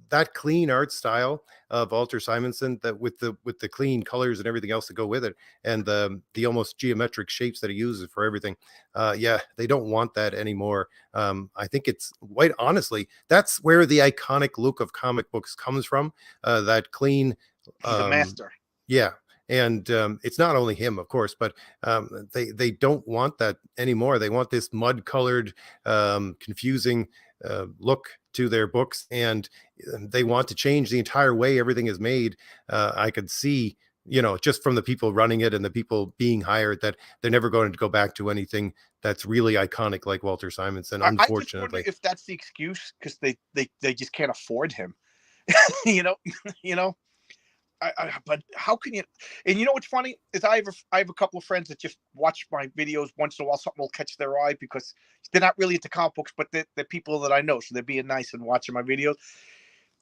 B: that clean art style of Walter Simonson, that with the clean colors and everything else that go with it, and the almost geometric shapes that he uses for everything, yeah, they don't want that anymore. I think it's quite honestly that's where the iconic look of comic books comes from, that clean,
A: He's a
B: um
A: master.
B: yeah, and it's not only him of course, but they don't want that anymore. They want this mud colored, confusing look to their books, and they want to change the entire way everything is made. I could see, just from the people running it and the people being hired, that they're never going to go back to anything that's really iconic like Walter Simonson,
A: I just wonder
B: unfortunately.
A: if that's the excuse because they just can't afford him. you know, you know. But how can you? And you know what's funny is I have a couple of friends that just watch my videos once in a while. Something will catch their eye because they're not really into comic books, but they're people that I know, so they're being nice and watching my videos.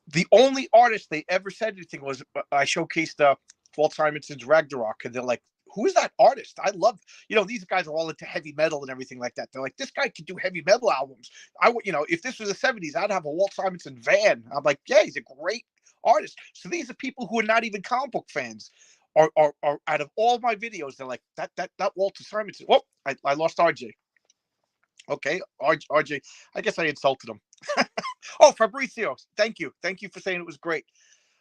A: The only artist they ever said anything was I showcased Walt Simonson's Ragnarok, and they're like, "Who is that artist? I love." These guys are all into heavy metal and everything like that. They're like, "This guy could do heavy metal albums." I would, if this was the '70s, I'd have a Walt Simonson van. I'm like, "Yeah, he's a great artist." So these are people who are not even comic book fans. Are out of all my videos, they're like that Walter Simonson. Well, I lost RJ. Okay, RJ. I guess I insulted him. Oh, Fabricio, thank you for saying it was great.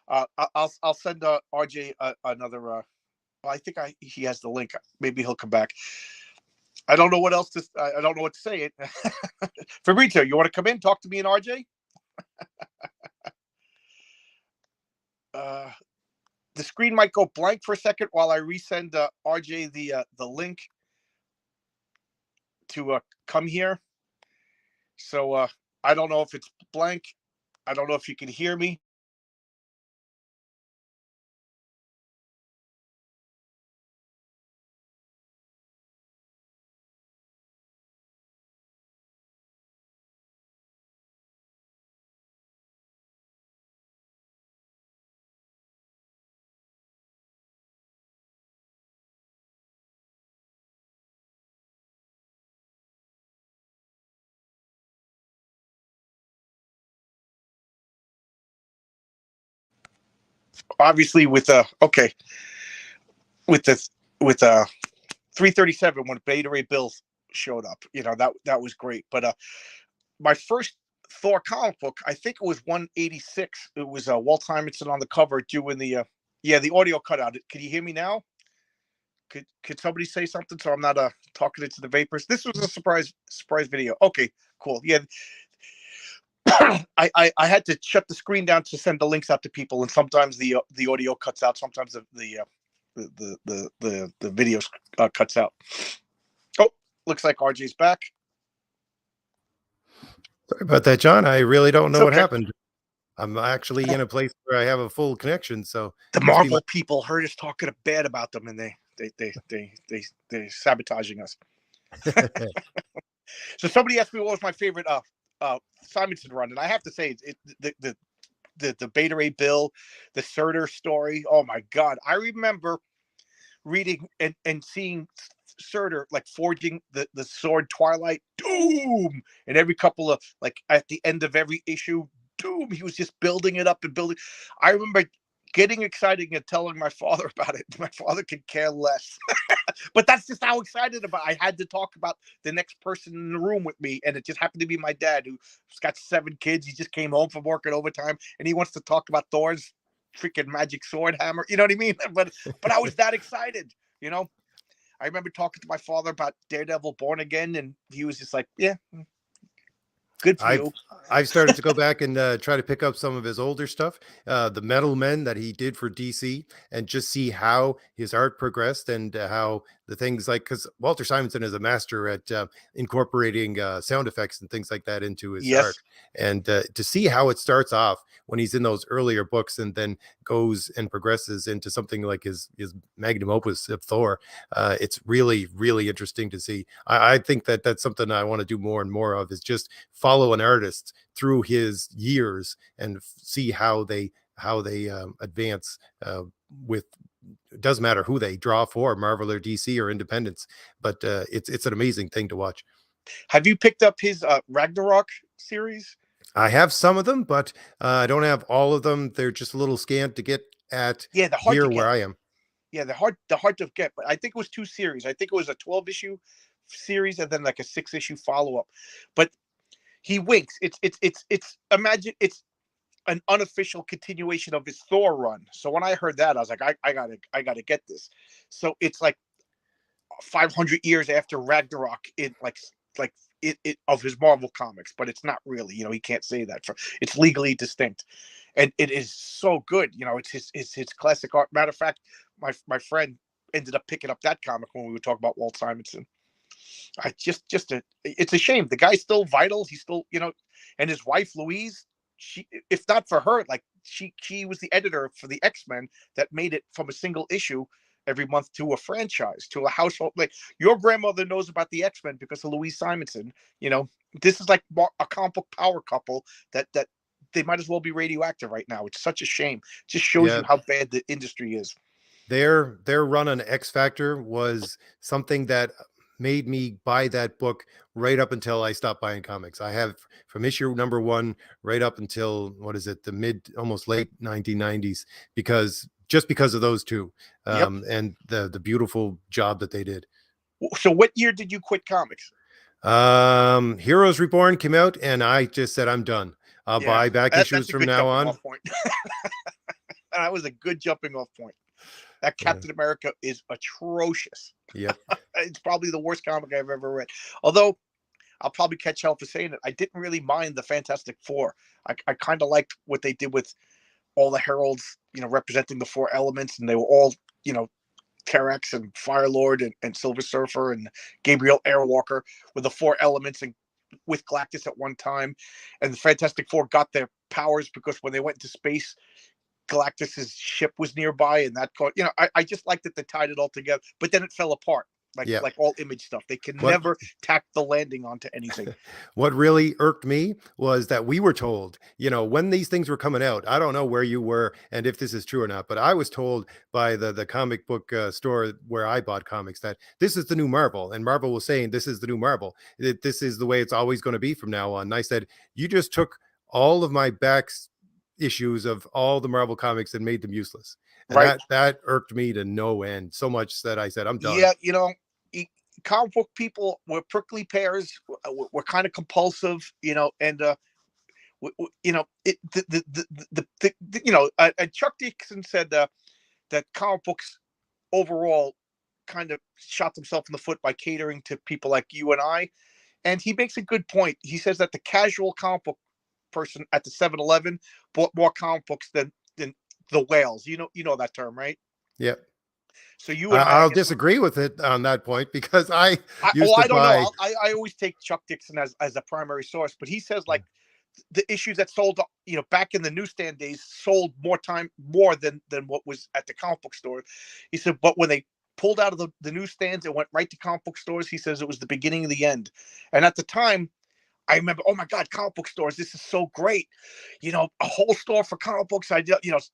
A: I'll send RJ another. I think he has the link. Maybe he'll come back. I don't know what else to. I don't know what to say. Fabrizio, you want to come in, talk to me and RJ? Uh, the screen might go blank for a second while I resend RJ the link to come here. So I don't know if it's blank. I don't know if you can hear me. obviously with with the with 337 when Beta Ray Bill showed up. That was great. But my first Thor comic book, I think it was 186. It was Walt Simonson on the cover doing the audio cutout. Can you hear me now? Could somebody say something so I'm not talking into the vapors? This was a surprise video. Okay, cool. Yeah, I had to shut the screen down to send the links out to people, and sometimes the audio cuts out. Sometimes the video cuts out. Oh, looks like RJ's back.
B: Sorry about that, John. I really don't know
A: It's
B: what
A: okay.
B: happened. I'm actually in a place where I have a full connection, so
A: The
B: must be my...
A: Marvel people heard us talking bad about them, and they're sabotaging us. So somebody asked me what was my favorite Simonson run, and I have to say the Beta Ray Bill, the Surtur story. Oh my God, I remember reading and seeing Surtur like forging the sword Twilight Doom, and every couple of like at the end of every issue, Doom. He was just building it up and building. I remember getting excited and telling my father about it. My father could care less. But that's just how excited about I had to talk about the next person in the room with me, and it just happened to be my dad, who's got 7 kids. He just came home from working overtime, and he wants to talk about Thor's freaking magic sword hammer. You know what I mean? But I was that excited. I remember talking to my father about Daredevil Born Again, and he was just like, "Yeah, good for you."
B: I've started to go back and try to pick up some of his older stuff, the Metal Men that he did for DC, and just see how his art progressed and how the things like, because Walter Simonson is a master at incorporating sound effects and things like that into his art,
A: Yes.
B: and to see how it starts off when he's in those earlier books and then goes and progresses into something like his magnum opus of Thor, it's really really interesting to see. I think that that's something I want to do more and more of, is just follow an artist through his years and see how they advance with, it doesn't matter who they draw for, Marvel or DC or Independence, but it's an amazing thing to watch.
A: Have you picked up his Ragnarok series?
B: I have some of them, but I don't have all of them. They're just a little scant to get at
A: Yeah, they're hard to
B: here where
A: get.
B: I am.
A: Yeah, they're hard to get. But I think it was 2 series. I think it was a 12-issue series and then like a 6-issue follow up. But he winks. It's imagine it's an unofficial continuation of his Thor run. So when I heard that, I was like, I gotta get this. So it's like 500 years after Ragnarok in like it of his Marvel comics, but it's not really. He can't say that. It's legally distinct, and it is so good. It's his classic art. Matter of fact, my friend ended up picking up that comic when we were talking about Walt Simonson. It's a shame. The guy's still vital. He's still, and his wife Louise. She, if not for her, like she was the editor for the X-Men that made it from a single issue every month to a franchise, to a household. Like your grandmother knows about the X-Men because of Louise Simonson. This is like a comic book power couple that they might as well be radioactive right now. It's such a shame. It just shows
B: Yeah,
A: you how bad the industry is.
B: their run on X Factor was something that made me buy that book right up until I stopped buying comics. I have from issue number 1 right up until, what is it, the mid, almost late 1990s, because of those two,
A: Yep.
B: and the beautiful job that they did.
A: So what year did you quit comics?
B: Heroes Reborn came out, and I just said, I'm done. I'll
A: Yeah,
B: buy back issues
A: that's a
B: from
A: good
B: now
A: jumping
B: on.
A: off point. That was a good jumping off point. That
B: Yeah.
A: Captain America is atrocious.
B: Yep.
A: It's probably the worst comic I've ever read. Although I'll probably catch hell for saying it. I didn't really mind the Fantastic Four. I kind of liked what they did with all the heralds, representing the 4 elements, and they were all, Terex and Firelord and Silver Surfer and Gabriel Airwalker with the 4 elements, and with Galactus at one time. And the Fantastic Four got their powers because when they went into space, Galactus's ship was nearby, and that caught. I just liked that they tied it all together, but then it fell apart, like
B: Yeah.
A: like all Image stuff. They can
B: What
A: never tack the landing onto anything.
B: what really irked me was that we were told, when these things were coming out, I don't know where you were and if this is true or not, but I was told by the comic book store where I bought comics that this is the new Marvel, and Marvel was saying this is the new Marvel. This is the way it's always going to be from now on. And I said, you just took all of my issues of all the Marvel comics and made them useless. And
A: Right.
B: that irked me to no end, so much that I said, I'm done.
A: Yeah, e- comic book people were prickly pears. We're kind of compulsive, and Chuck Dixon said that comic books overall kind of shot themselves in the foot by catering to people like you and I. And he makes a good point. He says that the casual comic book person at the 7-Eleven bought more comic books than the whales. You know that term, right?
B: Yeah.
A: So you and I
B: I'll
A: guess.
B: disagree with it on that point because I
A: I,
B: used
A: well,
B: to
A: I don't know.
B: buy.
A: I always take Chuck Dixon as a primary source, but he says like the issues that sold, back in the newsstand days sold more than what was at the comic book store. He said, but when they pulled out of the newsstands and went right to comic book stores, he says it was the beginning of the end. And at the time, I remember, oh my God, comic book stores, this is so great. A whole store for comic books.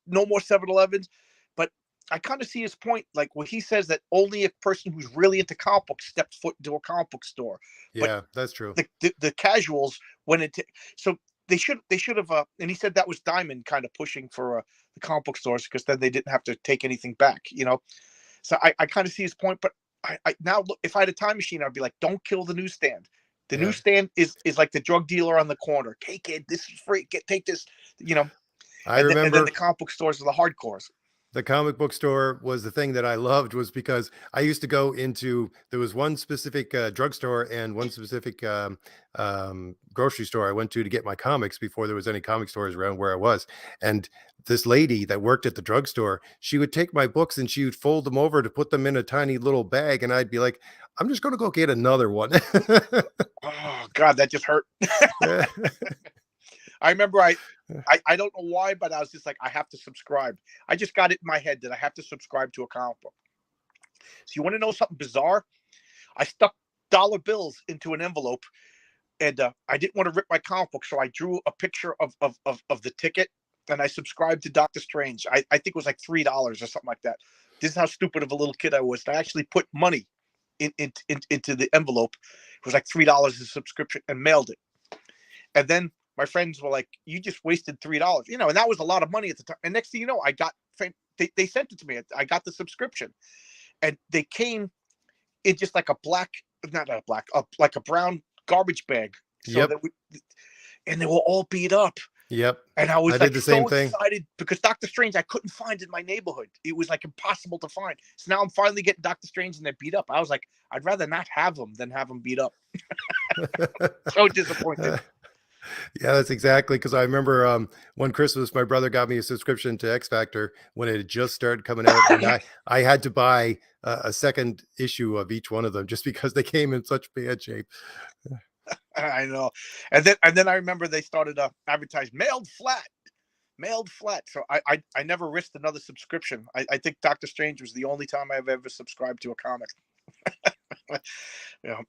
A: No more 7-Elevens. But I kind of see his point, like when he says that only a person who's really into comic books steps foot into a comic book store. But
B: Yeah, that's true.
A: the casuals went into, so they should have, and he said that was Diamond kind of pushing for the comic book stores because then they didn't have to take anything back. So I kind of see his point, but I now look, if I had a time machine, I'd be like, don't kill the newsstand. The
B: Yeah.
A: newsstand is like the drug dealer on the corner. Hey kid, this is free. Take this,
B: I
A: and then
B: remember
A: the comic book stores are the hardcores.
B: the comic book store was the thing that I loved, was because I used to go into, there was one specific drugstore and one specific grocery store I went to get my comics before there was any comic stores around where I was. And this lady that worked at the drugstore, she would take my books and she would fold them over to put them in a tiny little bag. And I'd be like, I'm just going to go get another one.
A: Oh God, that just hurt. I remember I don't know why, but I was just like, I have to subscribe. I just got it in my head that I have to subscribe to a comic book. So you want to know something bizarre? I stuck dollar bills into an envelope, and I didn't want to rip my comic book, so I drew a picture of the ticket, and I subscribed to Doctor Strange. I think it was like $3 or something like that. This is how stupid of a little kid I was. I actually put money into the envelope. It was like $3 a subscription, and mailed it. And then my friends were like, "You just wasted $3," and that was a lot of money at the time. And next thing you know, I got they sent it to me. I got the subscription, and they came in just like a black, not a black, like a brown garbage bag. So
B: Yep.
A: and they were all beat up.
B: Yep.
A: And I was
B: did
A: like
B: the
A: so
B: same thing.
A: excited because Doctor Strange I couldn't find in my neighborhood. It was like impossible to find. So now I'm finally getting Doctor Strange and they're beat up. I was like, I'd rather not have them than have them beat up. So disappointed.
B: Yeah, that's exactly, because I remember one Christmas my brother got me a subscription to X Factor when it had just started coming out, and I had to buy a second issue of each one of them just because they came in such bad shape.
A: I know. And then I remember they started advertise mailed flat. So I never risked another subscription. I think Doctor Strange was the only time I've ever subscribed to a comic. Yeah.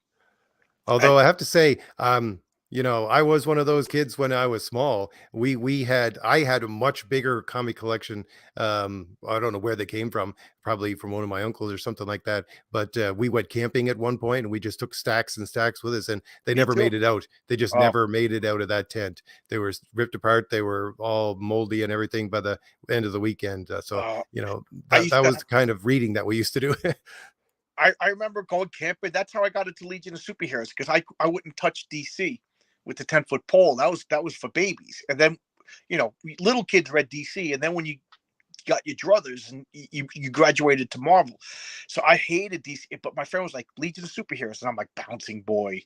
B: Although I have to say, I was one of those kids when I was small. I had a much bigger comic collection. I don't know where they came from, probably from one of my uncles or something like that. But we went camping at one point and we just took stacks and stacks with us, and they
A: Me
B: never
A: too.
B: made it out. They just
A: Oh.
B: never made it out of that tent. They were ripped apart. They were all moldy and everything by the end of the weekend. So
A: I
B: that
A: used to
B: was the kind of reading that we used to do.
A: I remember going camping. That's how I got into Legion of Superheroes, because I wouldn't touch DC with the 10-foot pole. That was for babies. And then, little kids read DC. And then when you got your druthers and you graduated to Marvel. So I hated DC, but my friend was like, Legion of Superheroes. And I'm like, Bouncing Boy,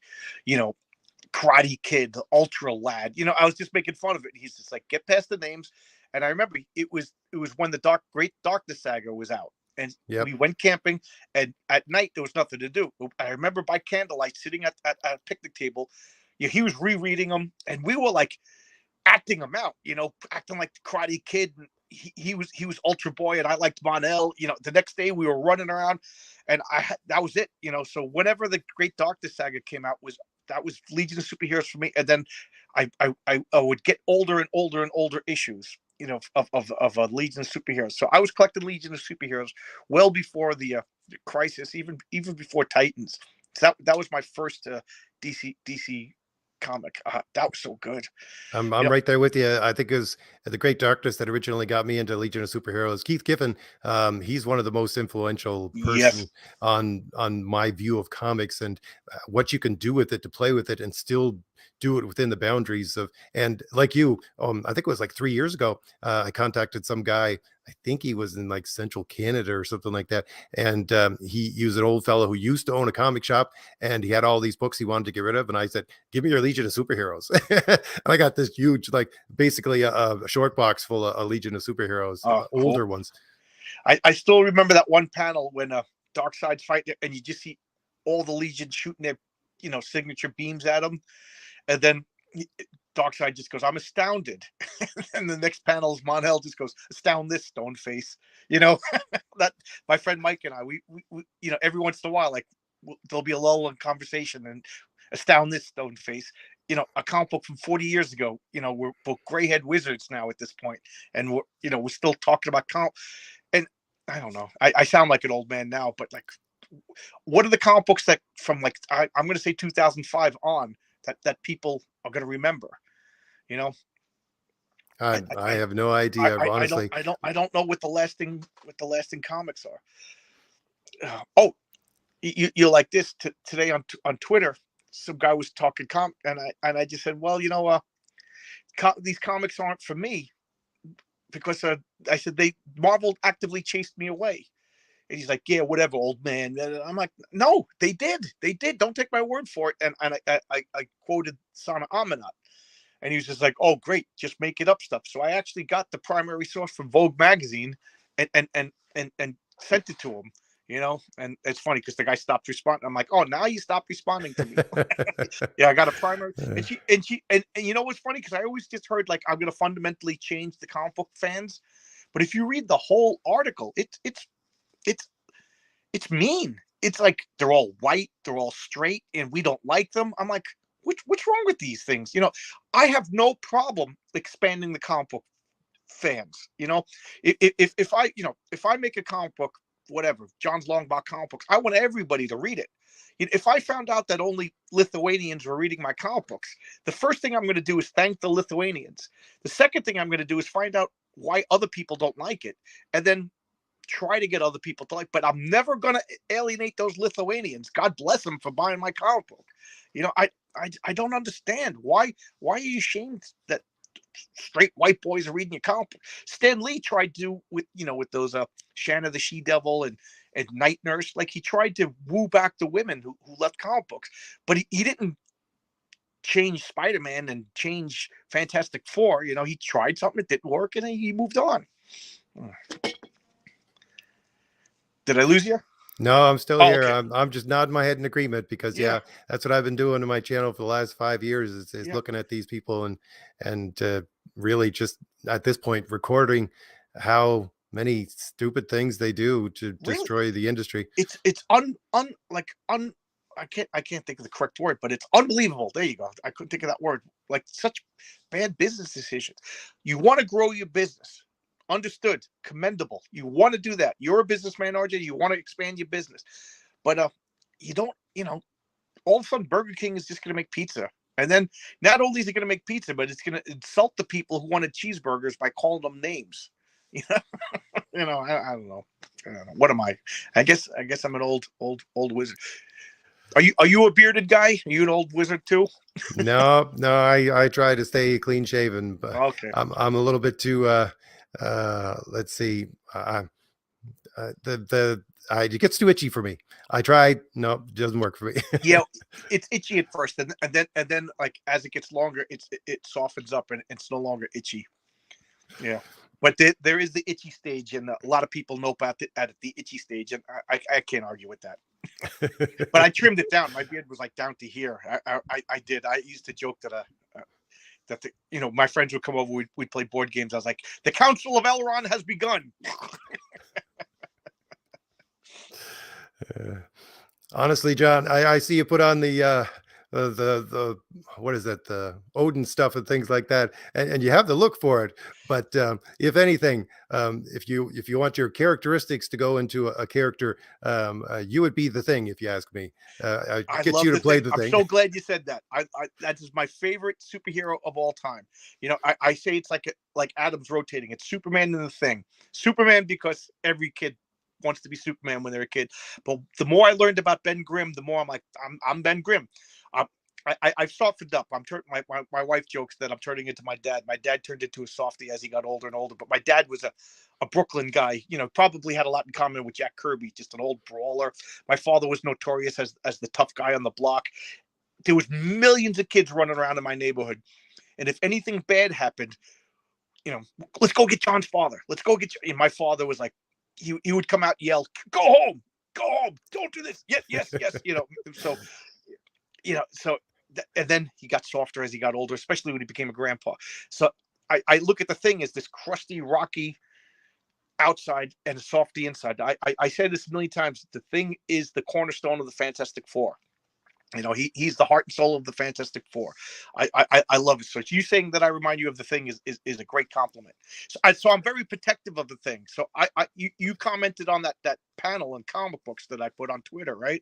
A: Karate Kid, Ultra Lad. I was just making fun of it. And he's just like, get past the names. And I remember it was when the Great Darkness Saga was out. And
B: Yep.
A: we went camping, and at night there was nothing to do. I remember by candlelight sitting at a picnic table. He was rereading them, and we were like acting them out, acting like the Karate Kid. And he was Ultra Boy, and I liked Mon-El. The next day we were running around, and that was it. So whenever the Great Darkness Saga came out, that was Legion of Superheroes for me. And then I would get older and older and older issues, of a Legion of Superheroes. So I was collecting Legion of Superheroes well before the Crisis, even before Titans. So that was my first DC comic. That was so good.
B: I'm
A: You know,
B: right there with you. I think it was the Great Darkness that originally got me into Legion of Superheroes. Keith Giffen, he's one of the most influential
A: yes.
B: person on my view of comics and what you can do with it to play with it and still do it within the boundaries of. And like you, I think it was like 3 years ago, I contacted some guy. I think he was in like central Canada or something like that, and he was an old fellow who used to own a comic shop, and he had all these books he wanted to get rid of. And I said, "Give me your Legion of Superheroes." And I got this huge, like basically a short box full of a Legion of Superheroes,
A: Oh, cool.
B: older ones.
A: I still remember that one panel when Darkseid's fighting, and you just see all the Legion shooting their, signature beams at him, and then Darkseid just goes, "I'm astounded," and the next panel is Mon-El just goes, "Astound this stone face." That my friend Mike and I, we every once in a while, like there'll be a lull in conversation and astound this stone face. A comic book from 40 years ago. We're both gray-head wizards now at this point, and we're still talking about comic. And I don't know. I sound like an old man now, but like, what are the comic books that from like I'm going to say 2005 on that people are going to remember? You know,
B: I have no idea, honestly.
A: I don't know what the lasting comics are. Oh, you like this today on Twitter? Some guy was talking and I just said, well, these comics aren't for me because I said Marvel actively chased me away. And he's like, yeah, whatever, old man. And I'm like, no, they did. Don't take my word for it. And I quoted Sana Amanat. And he was just like, oh, great, just make it up stuff. So I actually got the primary source from Vogue magazine and sent it to him, and it's funny because the guy stopped responding. I'm like, oh, now you stop responding to me. Yeah, I got a primary. And you know what's funny? Because I always just heard like I'm gonna fundamentally change the comic book fans. But if you read the whole article, it's mean. It's like they're all white, they're all straight, and we don't like them. I'm like, what's wrong with these things? I have no problem expanding the comic book fans. If I make a comic book, whatever, John's Longbach comic books, I want everybody to read it. If I found out that only Lithuanians were reading my comic books, the first thing I'm going to do is thank the Lithuanians. The second thing I'm going to do is find out why other people don't like it, and then try to get other people to like. But I'm never going to alienate those Lithuanians. God bless them for buying my comic book. I don't understand why are you ashamed that straight white boys are reading your comic book? Stan Lee tried to with those Shanna the She-Devil and Night Nurse. Like he tried to woo back the women who left comic books, but he didn't change Spider-Man and change Fantastic Four. He tried something that didn't work and he moved on. Did I lose you?
B: No, I'm still
A: Oh,
B: here.
A: okay.
B: I'm just nodding my head in agreement because
A: Yeah.
B: that's what I've been doing to my channel for the last 5 years is
A: Yeah.
B: looking at these people and really just at this point recording how many stupid things they do to
A: Really?
B: destroy the industry.
A: It's I can't think of the correct word, but it's unbelievable. There you go. I couldn't think of that word. Like such bad business decisions. You want to grow your business. Understood. Commendable. You want to do that. You're a businessman, RJ. You want to expand your business. But you don't, all of a sudden Burger King is just going to make pizza. And then not only is it going to make pizza, but it's going to insult the people who wanted cheeseburgers by calling them names. I don't know. I don't know. What am I? I guess I'm an old wizard. Are you a bearded guy? Are you an old wizard too?
B: No, I try to stay clean shaven, but
A: Okay.
B: I'm a little bit too let's see. It gets too itchy for me. I tried. No, it doesn't work for me.
A: Yeah, it's itchy at first, and then like as it gets longer, it softens up and it's no longer itchy. Yeah, but there is the itchy stage, and a lot of people know about the itchy stage, and I can't argue with that. But I trimmed it down. My beard was like down to here. I did. I used to joke that my friends would come over. We'd play board games. I was like, the Council of Elrond has begun.
B: Honestly, John, I see you put on the what is that, the Odin stuff and things like that, and you have to look for it. But if anything, if you want your characteristics to go into a character, you would be the Thing, if you ask me. I
A: I
B: get
A: love
B: you to
A: the
B: play
A: Thing.
B: the
A: I'm
B: Thing.
A: so glad you said that. That is my favorite superhero of all time. I say it's like atoms rotating. It's Superman and the Thing. Superman because every kid wants to be Superman when they're a kid. But the more I learned about Ben Grimm, the more I'm like, I'm Ben Grimm. Um, I've softened up. My wife jokes that I'm turning into my dad. My dad turned into a softie as he got older and older. But my dad was a Brooklyn guy. Probably had a lot in common with Jack Kirby, just an old brawler. My father was notorious as the tough guy on the block. There was millions of kids running around in my neighborhood, and if anything bad happened, let's go get John's father. Let's go get. And my father was like, he would come out, yell, go home, don't do this. Yes, yes, yes. So so and then he got softer as he got older, especially when he became a grandpa. So I look at the Thing as this crusty, rocky outside and a softy inside. I said this a million times. The Thing is the cornerstone of the Fantastic Four. He's the heart and soul of the Fantastic Four. I love it. So you saying that I remind you of the Thing is a great compliment. So I'm very protective of the Thing. So you commented on that panel in comic books that I put on Twitter, right?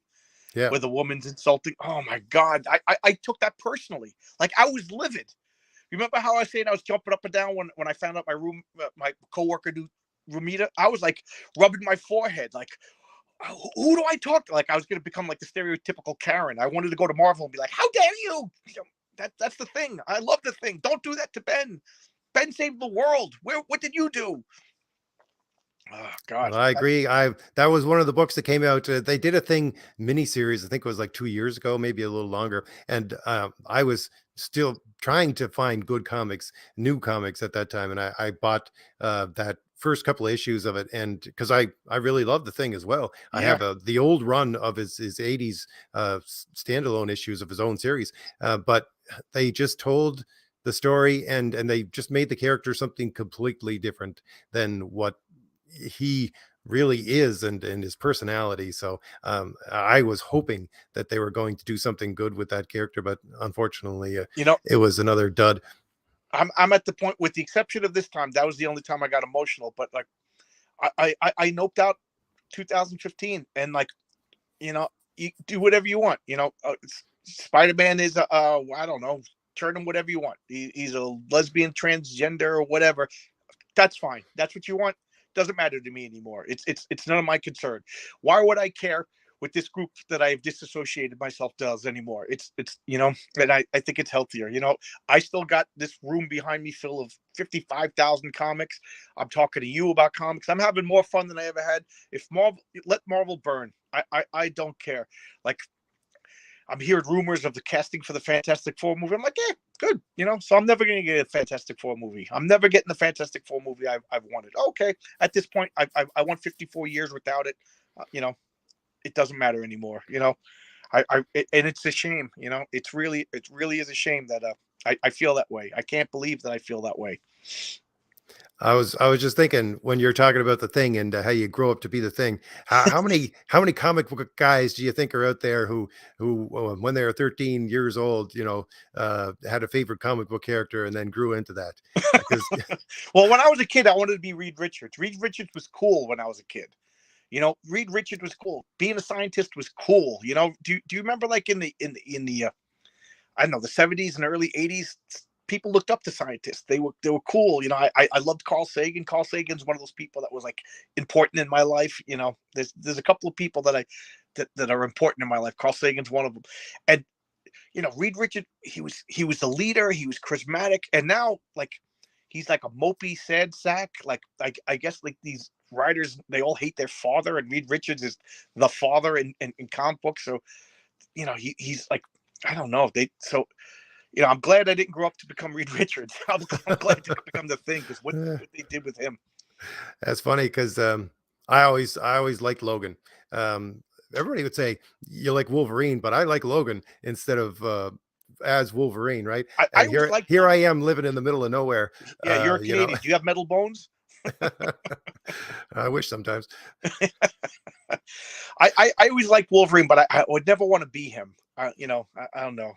B: Yeah.
A: Where the woman's insulting. Oh my God. I took that personally. Like I was livid. Remember how I was saying I was jumping up and down when I found out my coworker knew Ramita? I was like rubbing my forehead, like, who do I talk to? Like I was going to become like the stereotypical Karen. I wanted to go to Marvel and be like, how dare you? That's the Thing. I love the Thing. Don't do that to Ben. Ben saved the world. What did you do? Oh God.
B: Well, I agree. That was one of the books that came out. They did a Thing miniseries. I think it was like 2 years ago, maybe a little longer. And I was still trying to find good comics, new comics at that time, and I bought that first couple of issues of it, and because I really love the Thing as well. I
A: Yeah.
B: have the old run of his 80s standalone issues of his own series, but they just told the story, and they just made the character something completely different than what he really is, and his personality. So I was hoping that they were going to do something good with that character, but unfortunately
A: You know,
B: it was another dud.
A: I'm at the point, with the exception of this time, that was the only time I got emotional. But like I noped out 2015, and like, you do whatever you want. Spider-Man is I don't know, turn him whatever you want. He's a lesbian, transgender, or whatever. That's fine. That's what you want. Doesn't matter to me anymore. It's none of my concern. Why would I care with this group that I have disassociated myself does anymore? It's and I think it's healthier. I still got this room behind me full of 55,000 comics. I'm talking to you about comics. I'm having more fun than I ever had. If Marvel, let Marvel burn. I don't care. Like, I'm hearing rumors of the casting for the Fantastic Four movie. I'm like, yeah, good. So I'm never going to get a Fantastic Four movie. I'm never getting the Fantastic Four movie I've wanted. Okay. At this point, I went 54 years without it. It doesn't matter anymore. And it's a shame. It really is a shame that I feel that way. I can't believe that I feel that way.
B: I was just thinking, when you're talking about the Thing and how you grow up to be the Thing, how many comic book guys do you think are out there who when they were 13 years old, had a favorite comic book character and then grew into that? Because
A: Well, when I was a kid, I wanted to be Reed Richards. Reed Richards was cool when I was a kid. Reed Richards was cool. Being a scientist was cool. Do you remember, like, in the I don't know, the 70s and early 80s, people looked up to scientists. They were cool. I loved Carl Sagan. Carl Sagan's one of those people that was like important in my life. There's a couple of people that are important in my life. Carl Sagan's one of them. And Reed Richards, he was the leader. He was charismatic, and now, like, he's like a mopey, sad sack. Like I guess, like, these writers, they all hate their father, and Reed Richards is the father in comic books. So he's like, I don't know. I'm glad I didn't grow up to become Reed Richards. I'm glad to become the Thing, because what they did with him.
B: that's funny, because I always liked Logan. Everybody would say you like Wolverine, but I like Logan instead of as Wolverine, right?
A: I
B: And
A: always
B: here
A: liked.
B: here I am living in the middle of nowhere.
A: Yeah, you're a
B: You know,
A: Canadian. Do you have metal bones?
B: I wish sometimes.
A: I always liked Wolverine, but I would never want to be him. I don't know.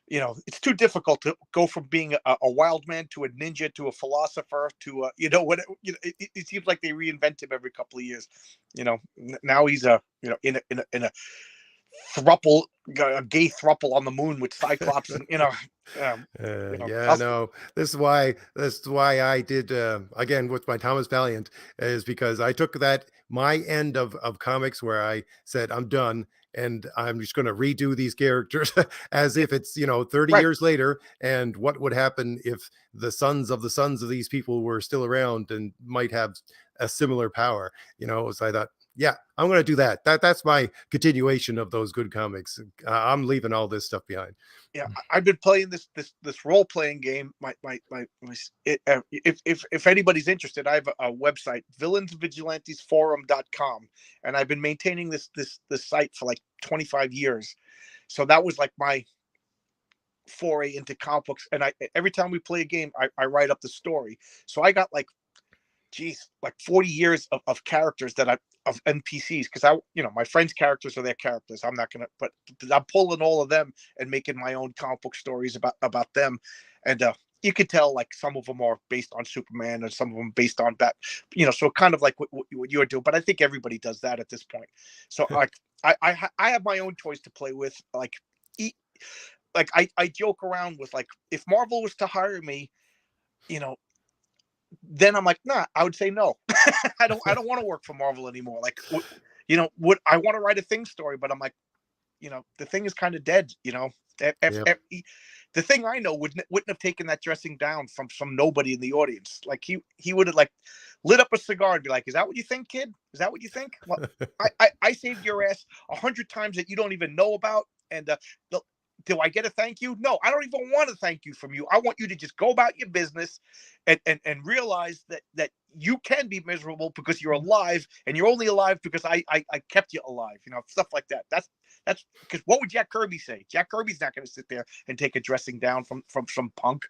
A: it's too difficult to go from being a wild man to a ninja to a philosopher to what it seems like they reinvent him every couple of years. Now he's in a thruple, a gay thruple on the moon with Cyclops, and um,
B: Yeah, no. This is why I did again with my Thomas Valiant, is because I took that my end of comics where I said I'm done and I'm just going to redo these characters as
A: yeah,
B: if it's 30
A: right.
B: years later, and what would happen if the sons of these people were still around and might have a similar power. So I thought, yeah, I'm going to do that. That's my continuation of those good comics. I'm leaving all this stuff behind.
A: Yeah, I've been playing this role playing game. If anybody's interested, I have a website, villainvigilantesforum.com, and I've been maintaining this site for like 25 years. So that was like my foray into comic books. And every time we play a game, I write up the story. So I got like, geez, like 40 years of characters of NPCs, because my friends' characters are their characters. I'm not gonna, but I'm pulling all of them and making my own comic book stories about them, and you could tell like some of them are based on Superman and some of them based on so kind of like what you're doing. But I think everybody does that at this point. So like I have my own toys to play with. Like I joke around with, like, if Marvel was to hire me, you know, then I'm like, nah, I would say no. I don't want to work for Marvel anymore. Like, what I want to write a Thing story, but I'm like, the Thing is kind of dead.
B: Yep.
A: The Thing I know wouldn't have taken that dressing down from some nobody in the audience. Like he would have like lit up a cigar and be like, "Is that what you think, kid? Is that what you think? Well, I saved your ass 100 times that you don't even know about, and do I get a thank you? No, I don't even want a thank you from you. I want you to just go about your business and realize that you can be miserable because you're alive, and you're only alive because I kept you alive. Stuff like that. That's because what would Jack Kirby say? Jack Kirby's not going to sit there and take a dressing down from some punk.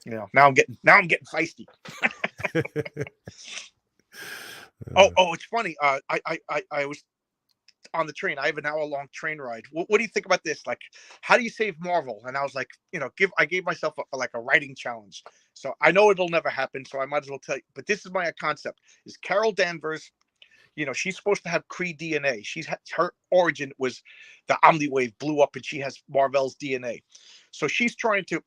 A: Now I'm getting feisty. Oh, it's funny. I was on the train. I have an hour-long train ride. What do you think about this? Like, how do you save Marvel? And I was like, I gave myself like a writing challenge. So I know it'll never happen, so I might as well tell you. But this is my concept: is Carol Danvers. She's supposed to have Kree DNA. Her origin was the Omniwave blew up, and she has Marvel's DNA. So she's trying to,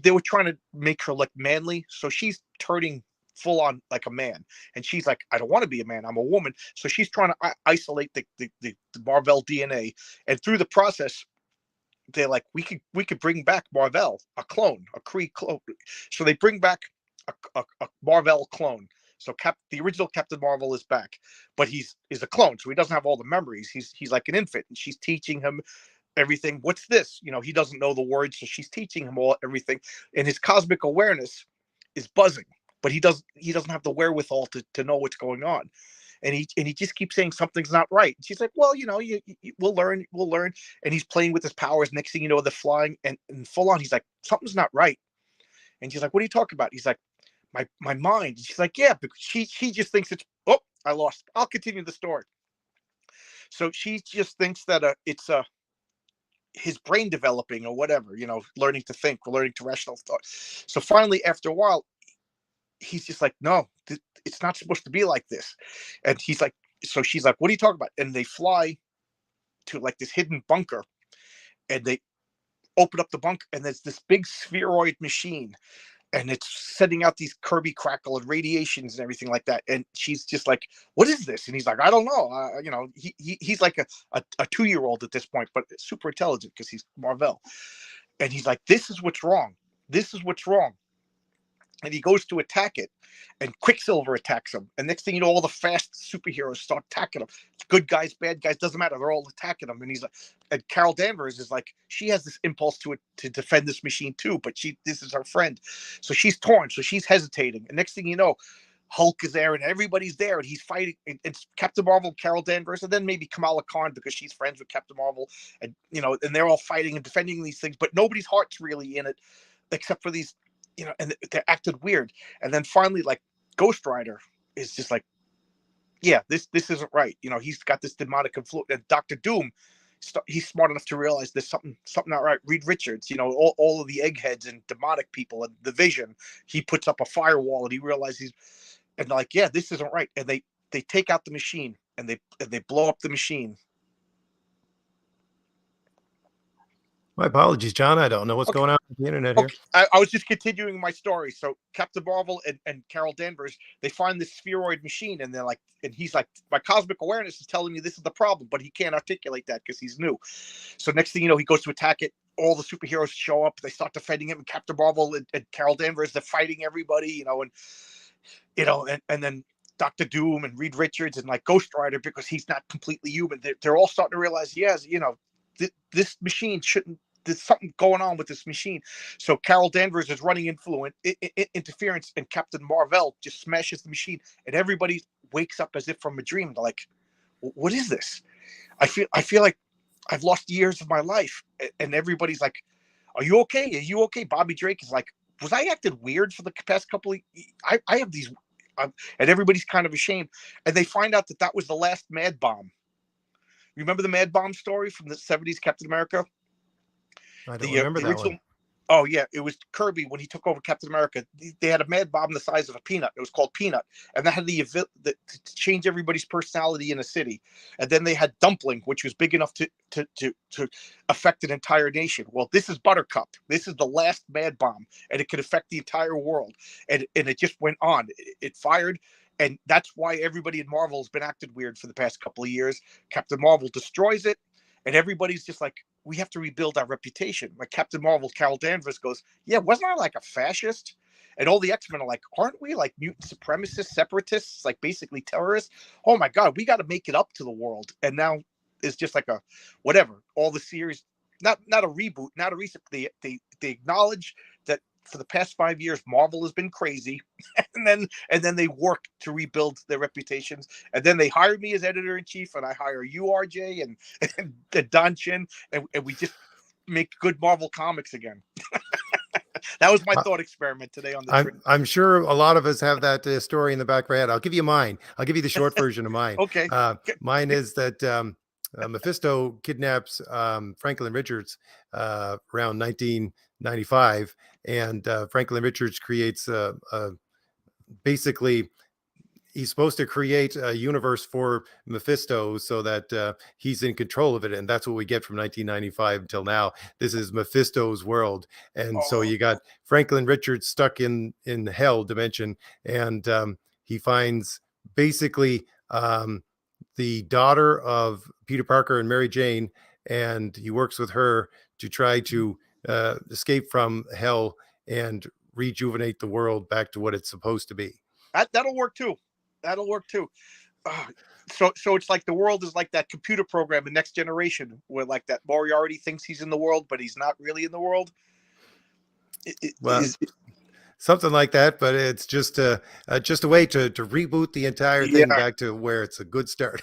A: they were trying to make her look manly. So she's turning full on like a man, and she's like, I don't want to be a man, I'm a woman. So she's trying to isolate the Marvel DNA, and through the process, they're like, we could bring back Marvel, a clone, a Kree clone. So they bring back a Marvel clone. So the original Captain Marvel is back, but he's a clone, so he doesn't have all the memories. He's like an infant, and she's teaching him everything. What's this? He doesn't know the words, so she's teaching him everything. And his cosmic awareness is buzzing, but he doesn't have the wherewithal to know what's going on. And he just keeps saying something's not right. And she's like, well, we'll learn. And he's playing with his powers. Next thing you know, they're flying, and full on, he's like, something's not right. And she's like, what are you talking about? He's like, my mind. And she's like, yeah, because she just thinks it's, oh, I lost. I'll continue the story. So she just thinks that it's his brain developing or whatever, learning to think, learning to rational thought. So finally, after a while, he's just like, no, it's not supposed to be like this. And he's like, so she's like, what are you talking about? And they fly to like this hidden bunker, and they open up the bunker, and there's this big spheroid machine, and it's sending out these Kirby crackle and radiations and everything like that. And she's just like, what is this? And he's like, I don't know. He's like a 2-year-old at this point, but super intelligent because he's Marvel. And he's like, this is what's wrong. This is what's wrong. And he goes to attack it, and Quicksilver attacks him. And next thing you know, all the fast superheroes start attacking him. Good guys, bad guys, doesn't matter. They're all attacking him. And he's like, and Carol Danvers is like, she has this impulse to defend this machine too, but this is her friend. So she's torn. So she's hesitating. And next thing you know, Hulk is there, and everybody's there, and he's fighting. It's Captain Marvel, Carol Danvers, and then maybe Kamala Khan, because she's friends with Captain Marvel. And, and they're all fighting and defending these things, but nobody's heart's really in it except for these, and they acted weird. And then finally, like, Ghost Rider is just like, yeah, this isn't right. He's got this demonic influence. And Doctor Doom, he's smart enough to realize there's something not right. Reed Richards, all of the eggheads and demonic people and the Vision, he puts up a firewall and he realizes, and like, yeah, this isn't right. And they take out the machine and they blow up the machine.
B: My apologies, John. I don't know what's
A: Okay.
B: going on with the internet here.
A: Okay. I was just continuing my story. So Captain Marvel and Carol Danvers, they find this spheroid machine, and they're like, and he's like, my cosmic awareness is telling me this is the problem, but he can't articulate that because he's new. So next thing you know, he goes to attack it. All the superheroes show up. They start defending him, and Captain Marvel and Carol Danvers, they're fighting everybody, and then Doctor Doom and Reed Richards and like Ghost Rider, because he's not completely human. They're all starting to realize, yes, this machine shouldn't. There's something going on with this machine. So Carol Danvers is running interference, and Captain Marvel just smashes the machine, and everybody wakes up as if from a dream. They're like, "What is this?" I feel like I've lost years of my life, and everybody's like, "Are you okay? Are you okay?" Bobby Drake is like, "Was I acted weird for the past couple of? I have these," and everybody's kind of ashamed, and they find out that was the last Mad Bomb. Remember the Mad Bomb story from the '70s, Captain America?
B: I don't remember
A: The
B: that
A: original
B: one.
A: Oh yeah, it was Kirby when he took over Captain America. They had a Mad Bomb the size of a peanut. It was called Peanut, and that had to change everybody's personality in a city. And then they had Dumpling, which was big enough to affect an entire nation. Well, this is Buttercup. This is the last Mad Bomb, and it could affect the entire world. And it just went on. It fired. And that's why everybody in Marvel has been acted weird for the past couple of years. Captain Marvel destroys it, and everybody's just like, we have to rebuild our reputation. Like Captain Marvel, Carol Danvers goes, yeah, wasn't I like a fascist? And all the X-Men are like, aren't we like mutant supremacists, separatists, like basically terrorists? Oh my God, we got to make it up to the world. And now it's just like a whatever. All the series, not a reboot, not a reset. They acknowledge that for the past 5 years, Marvel has been crazy, and then they work to rebuild their reputations. And then they hired me as editor in chief, and I hire you, RJ, and Don Chin, and we just make good Marvel comics again. That was my thought experiment today on the.
B: I'm sure a lot of us have that story in the back of our head. I'll give you mine. I'll give you the short version of mine.
A: Okay.
B: Mine is that Mephisto kidnaps Franklin Richards around 1995, and Franklin Richards creates basically he's supposed to create a universe for Mephisto so that he's in control of it. And that's what we get from 1995 until now. This is Mephisto's world. And so you got Franklin Richards stuck in the hell dimension. And he finds basically the daughter of Peter Parker and Mary Jane, and he works with her to try to escape from hell and rejuvenate the world back to what it's supposed to be.
A: That'll work too. That'll work too. So it's like the world is like that computer program in Next Generation, where like that Moriarty thinks he's in the world, but he's not really in the world.
B: Something like that, but it's just a way to reboot the entire thing back to where it's a good start.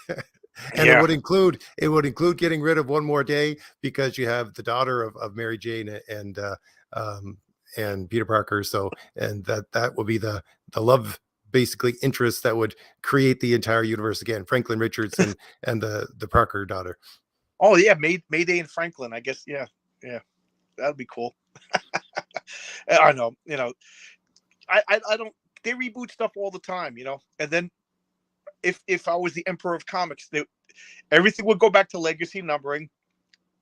B: And it would include getting rid of One More Day, because you have the daughter of Mary Jane and Peter Parker. So, and that will be the love basically interest that would create the entire universe again. Franklin Richards and the Parker daughter.
A: Oh yeah, Mayday and Franklin. I guess yeah, that'd be cool. I know, I don't. They reboot stuff all the time, And then if I was the Emperor of Comics, everything would go back to legacy numbering.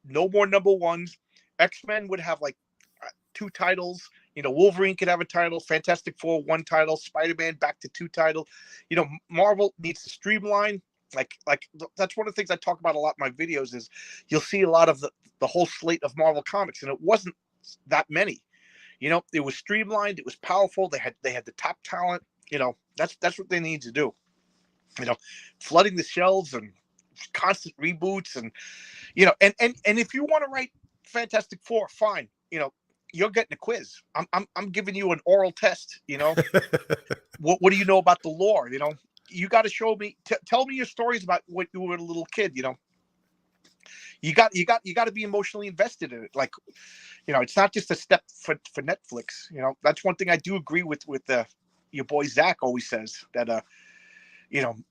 A: No more number ones. X-Men would have like 2 titles. Wolverine could have a title. Fantastic Four 1 title. Spider-Man back to 2 titles. Marvel needs to streamline. Like that's one of the things I talk about a lot in my videos. Is you'll see a lot of the whole slate of Marvel comics, and it wasn't that many. It was streamlined. It was powerful. They had the top talent. That's what they need to do. Flooding the shelves and constant reboots, and and if you want to write Fantastic Four, fine. You're getting a quiz. I'm giving you an oral test. What do you know about the lore? You got to show me. Tell me your stories about what you were a little kid. You got to be emotionally invested in it. Like, it's not just a step for Netflix. That's one thing I do agree with your boy Zach always says that a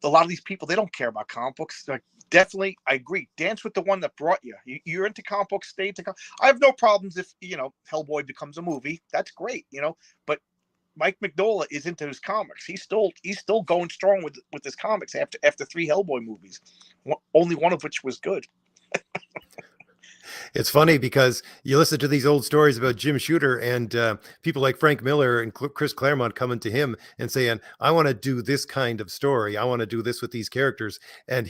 A: lot of these people, they don't care about comic books. Like Definitely, I agree. Dance with the one that brought you. You're into comic books, stay into I have no problems if, Hellboy becomes a movie. That's great, but Mike Mignola is into his comics. He's still going strong with his comics after three Hellboy movies, only one of which was good.
B: It's funny because you listen to these old stories about Jim Shooter and people like Frank Miller and Chris Claremont coming to him and saying, I want to do this kind of story. I want to do this with these characters. And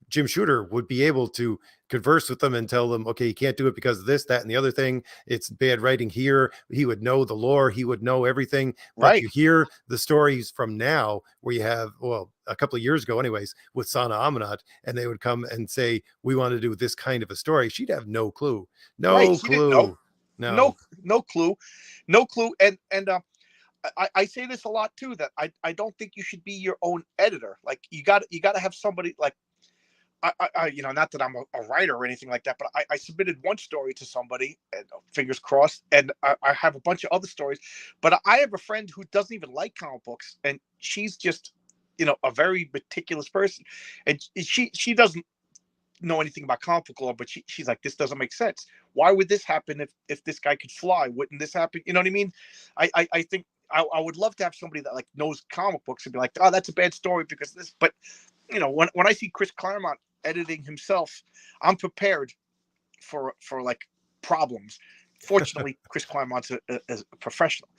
B: Jim Shooter, would be able to converse with them and tell them, okay, you can't do it because of this, that, and the other thing. It's bad writing here. He would know the lore. He would know everything. But
A: Right,
B: you hear the stories from now where you have, well, a couple of years ago anyways, with Sana Amanat, and they would come and say, we want to do this kind of a story. She'd have no clue.
A: right.
B: No
A: She didn't know.
B: clue. No.
A: No, no clue, no clue. And I say this a lot too, that I don't think you should be your own editor. Like you got to have somebody like. Not that I'm a writer or anything like that, but I submitted one story to somebody, and fingers crossed, and I have a bunch of other stories. But I have a friend who doesn't even like comic books, and she's just, a very meticulous person, and she doesn't know anything about comic book lore, but she's like, this doesn't make sense. Why would this happen if this guy could fly? Wouldn't this happen? You know what I mean? I think I would love to have somebody that like knows comic books and be like, oh, that's a bad story because this. But when I see Chris Claremont editing himself, I'm prepared for like problems. Fortunately, Chris Claremont's a professional.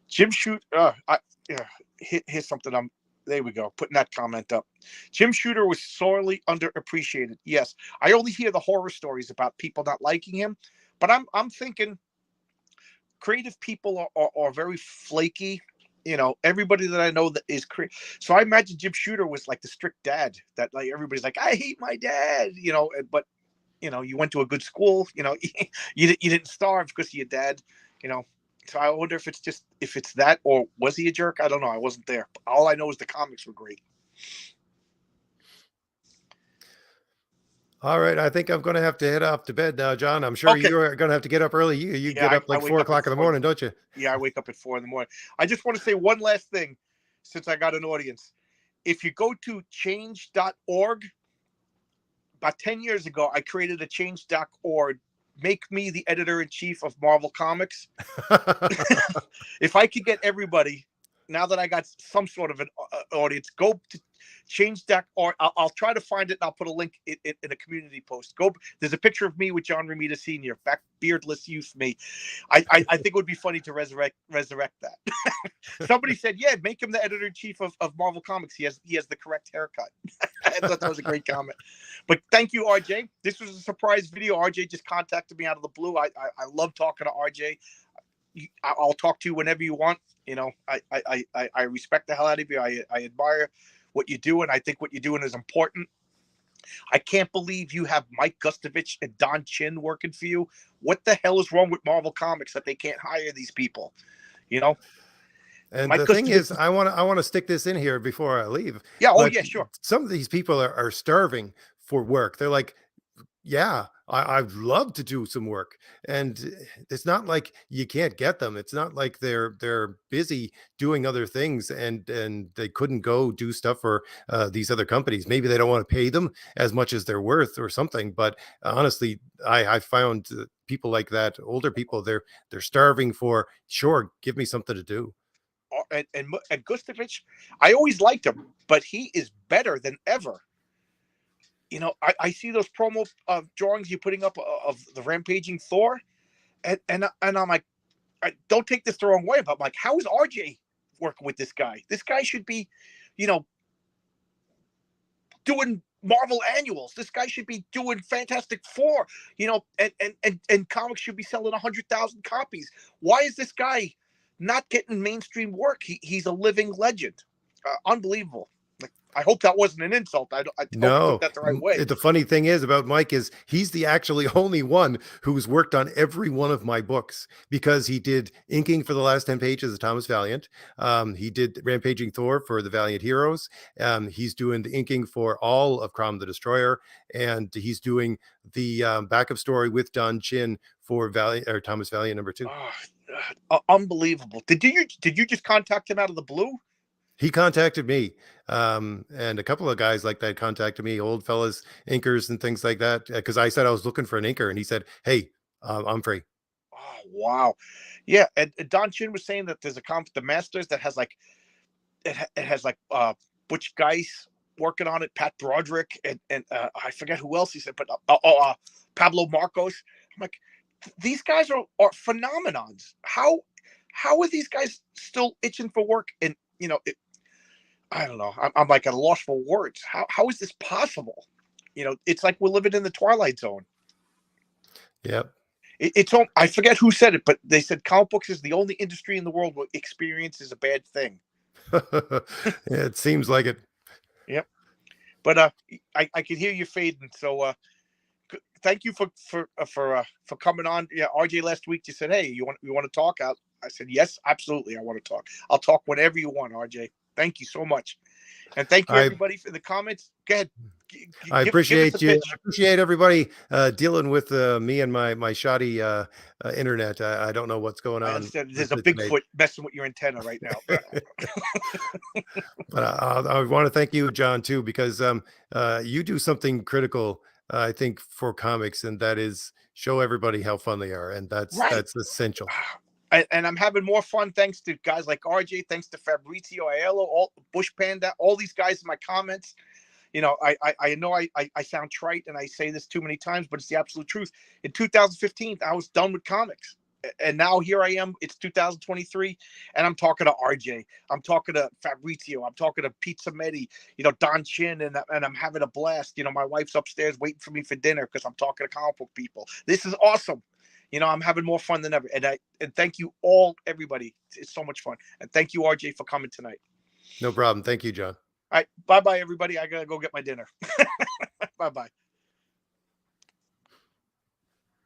A: Jim Shoot, here's something there we go, putting that comment up. Jim Shooter was sorely underappreciated. Yes, I only hear the horror stories about people not liking him, but I'm thinking creative people are very flaky. Everybody that I know that is creative. So I imagine Jim Shooter was like the strict dad that like everybody's like, I hate my dad, but you went to a good school, you didn't starve because of your dad, you know. So I wonder if it's that, or was he a jerk? I don't know. I wasn't there. All I know is the comics were great.
B: All right. I think I'm going to have to head off to bed now, John. I'm sure
A: Okay.
B: you're going to have to get up early. You
A: Yeah,
B: get up
A: I
B: like
A: wake
B: 4
A: up at
B: o'clock in the
A: 4.
B: morning, don't you?
A: Yeah, I wake up at 4 in the morning. I just want to say one last thing, since I got an audience. If you go to change.org, about 10 years ago, I created a change.org. Make me the editor in chief of Marvel Comics. If I could get everybody, now that I got some sort of an audience, go to change.org. I'll try to find it and I'll put a link in a community post. There's a picture of me with John Romita Sr., back beardless youth me. I think it would be funny to resurrect that. Somebody said, yeah, make him the editor in chief of Marvel Comics. He has the correct haircut. I thought that was a great comment. But thank you, RJ. This was a surprise video. RJ just contacted me out of the blue. I love talking to RJ. I'll talk to you whenever you want. I respect the hell out of you. I admire what you do, and I think what you're doing is important. I can't believe you have Mike Gustovich and Don Chin working for you. What the hell is wrong with Marvel Comics that they can't hire these people?
B: And
A: Mike
B: the thing is,
A: Gustovich.
B: I want to stick this in here before I leave.
A: Yeah. Oh,
B: But
A: yeah. Sure.
B: some of these people are starving for work. They're like, yeah, I'd love to do some work. And it's not like you can't get them. It's not like they're busy doing other things and they couldn't go do stuff for these other companies. Maybe they don't want to pay them as much as they're worth or something. But honestly, I found people like that, older people, they're starving for, sure, give me something to do.
A: And Gustovich, I always liked him, but he is better than ever. I see those promo drawings you're putting up of the rampaging Thor, and I'm like, don't take this the wrong way, but I'm like, how is RJ working with this guy? This guy should be, you know, doing Marvel annuals. This guy should be doing Fantastic Four, and comics should be selling 100,000 copies. Why is this guy not getting mainstream work? He's a living legend. Unbelievable. Like, I hope that wasn't an insult. I hope you took
B: No,
A: that the right way.
B: the funny thing is about Mike is he's the actually only one who's worked on every one of my books because he did inking for the last 10 pages of Thomas Valiant. He did Rampaging Thor for the Valiant Heroes. He's doing the inking for all of Crom the Destroyer, and he's doing the backup story with Don Chin for Valiant or Thomas Valiant #2.
A: Oh, unbelievable. Did you just contact him out of the blue?
B: he contacted me, and a couple of guys like that contacted me, old fellas, inkers and things like that, because I said I was looking for an inker, and he said, "Hey, I'm free."
A: Oh wow, yeah. And Don Chin was saying that there's a comp, the Masters, that has like it has like Butch Geis working on it, Pat Broderick, and I forget who else he said, but Pablo Marcos. I'm like, these guys are phenomenons. How are these guys still itching for work? And I don't know. I'm like at a loss for words. How is this possible? It's like we're living in the Twilight Zone.
B: Yep.
A: It's all, I forget who said it, but they said comic books is the only industry in the world where experience is a bad thing.
B: Yeah, it seems like it.
A: Yep. But I can hear you fading. So thank you for coming on. Yeah, RJ last week you said, hey, you want to talk? I said yes, absolutely. I want to talk. I'll talk whenever you want, RJ. Thank you so much, and thank you
B: I
A: everybody for the comments. Go ahead.
B: I
A: Give us a
B: appreciate you.
A: pitch.
B: I appreciate everybody dealing with me and my shoddy internet. I don't know what's going
A: I
B: on
A: understand there's
B: with
A: a
B: it today.
A: Bigfoot messing with your antenna right now.
B: But I want to thank you, John, too, because you do something critical, I think, for comics, and that is show everybody how fun they are, and
A: Right.
B: that's essential.
A: And I'm having more fun thanks to guys like RJ, thanks to Fabrizio Aiello, all Bush Panda, all these guys in my comments. I know I sound trite and I say this too many times, but it's the absolute truth. In 2015, I was done with comics. And now here I am. It's 2023, and I'm talking to RJ. I'm talking to Fabrizio. I'm talking to Pizza Medi, Don Chin, and I'm having a blast. My wife's upstairs waiting for me for dinner because I'm talking to comic book people. This is awesome. I'm having more fun than ever. And thank you all, everybody. It's so much fun. And thank you, RJ, for coming tonight.
B: No problem. Thank you, John.
A: All right. Bye-bye, everybody. I got to go get my dinner. Bye-bye.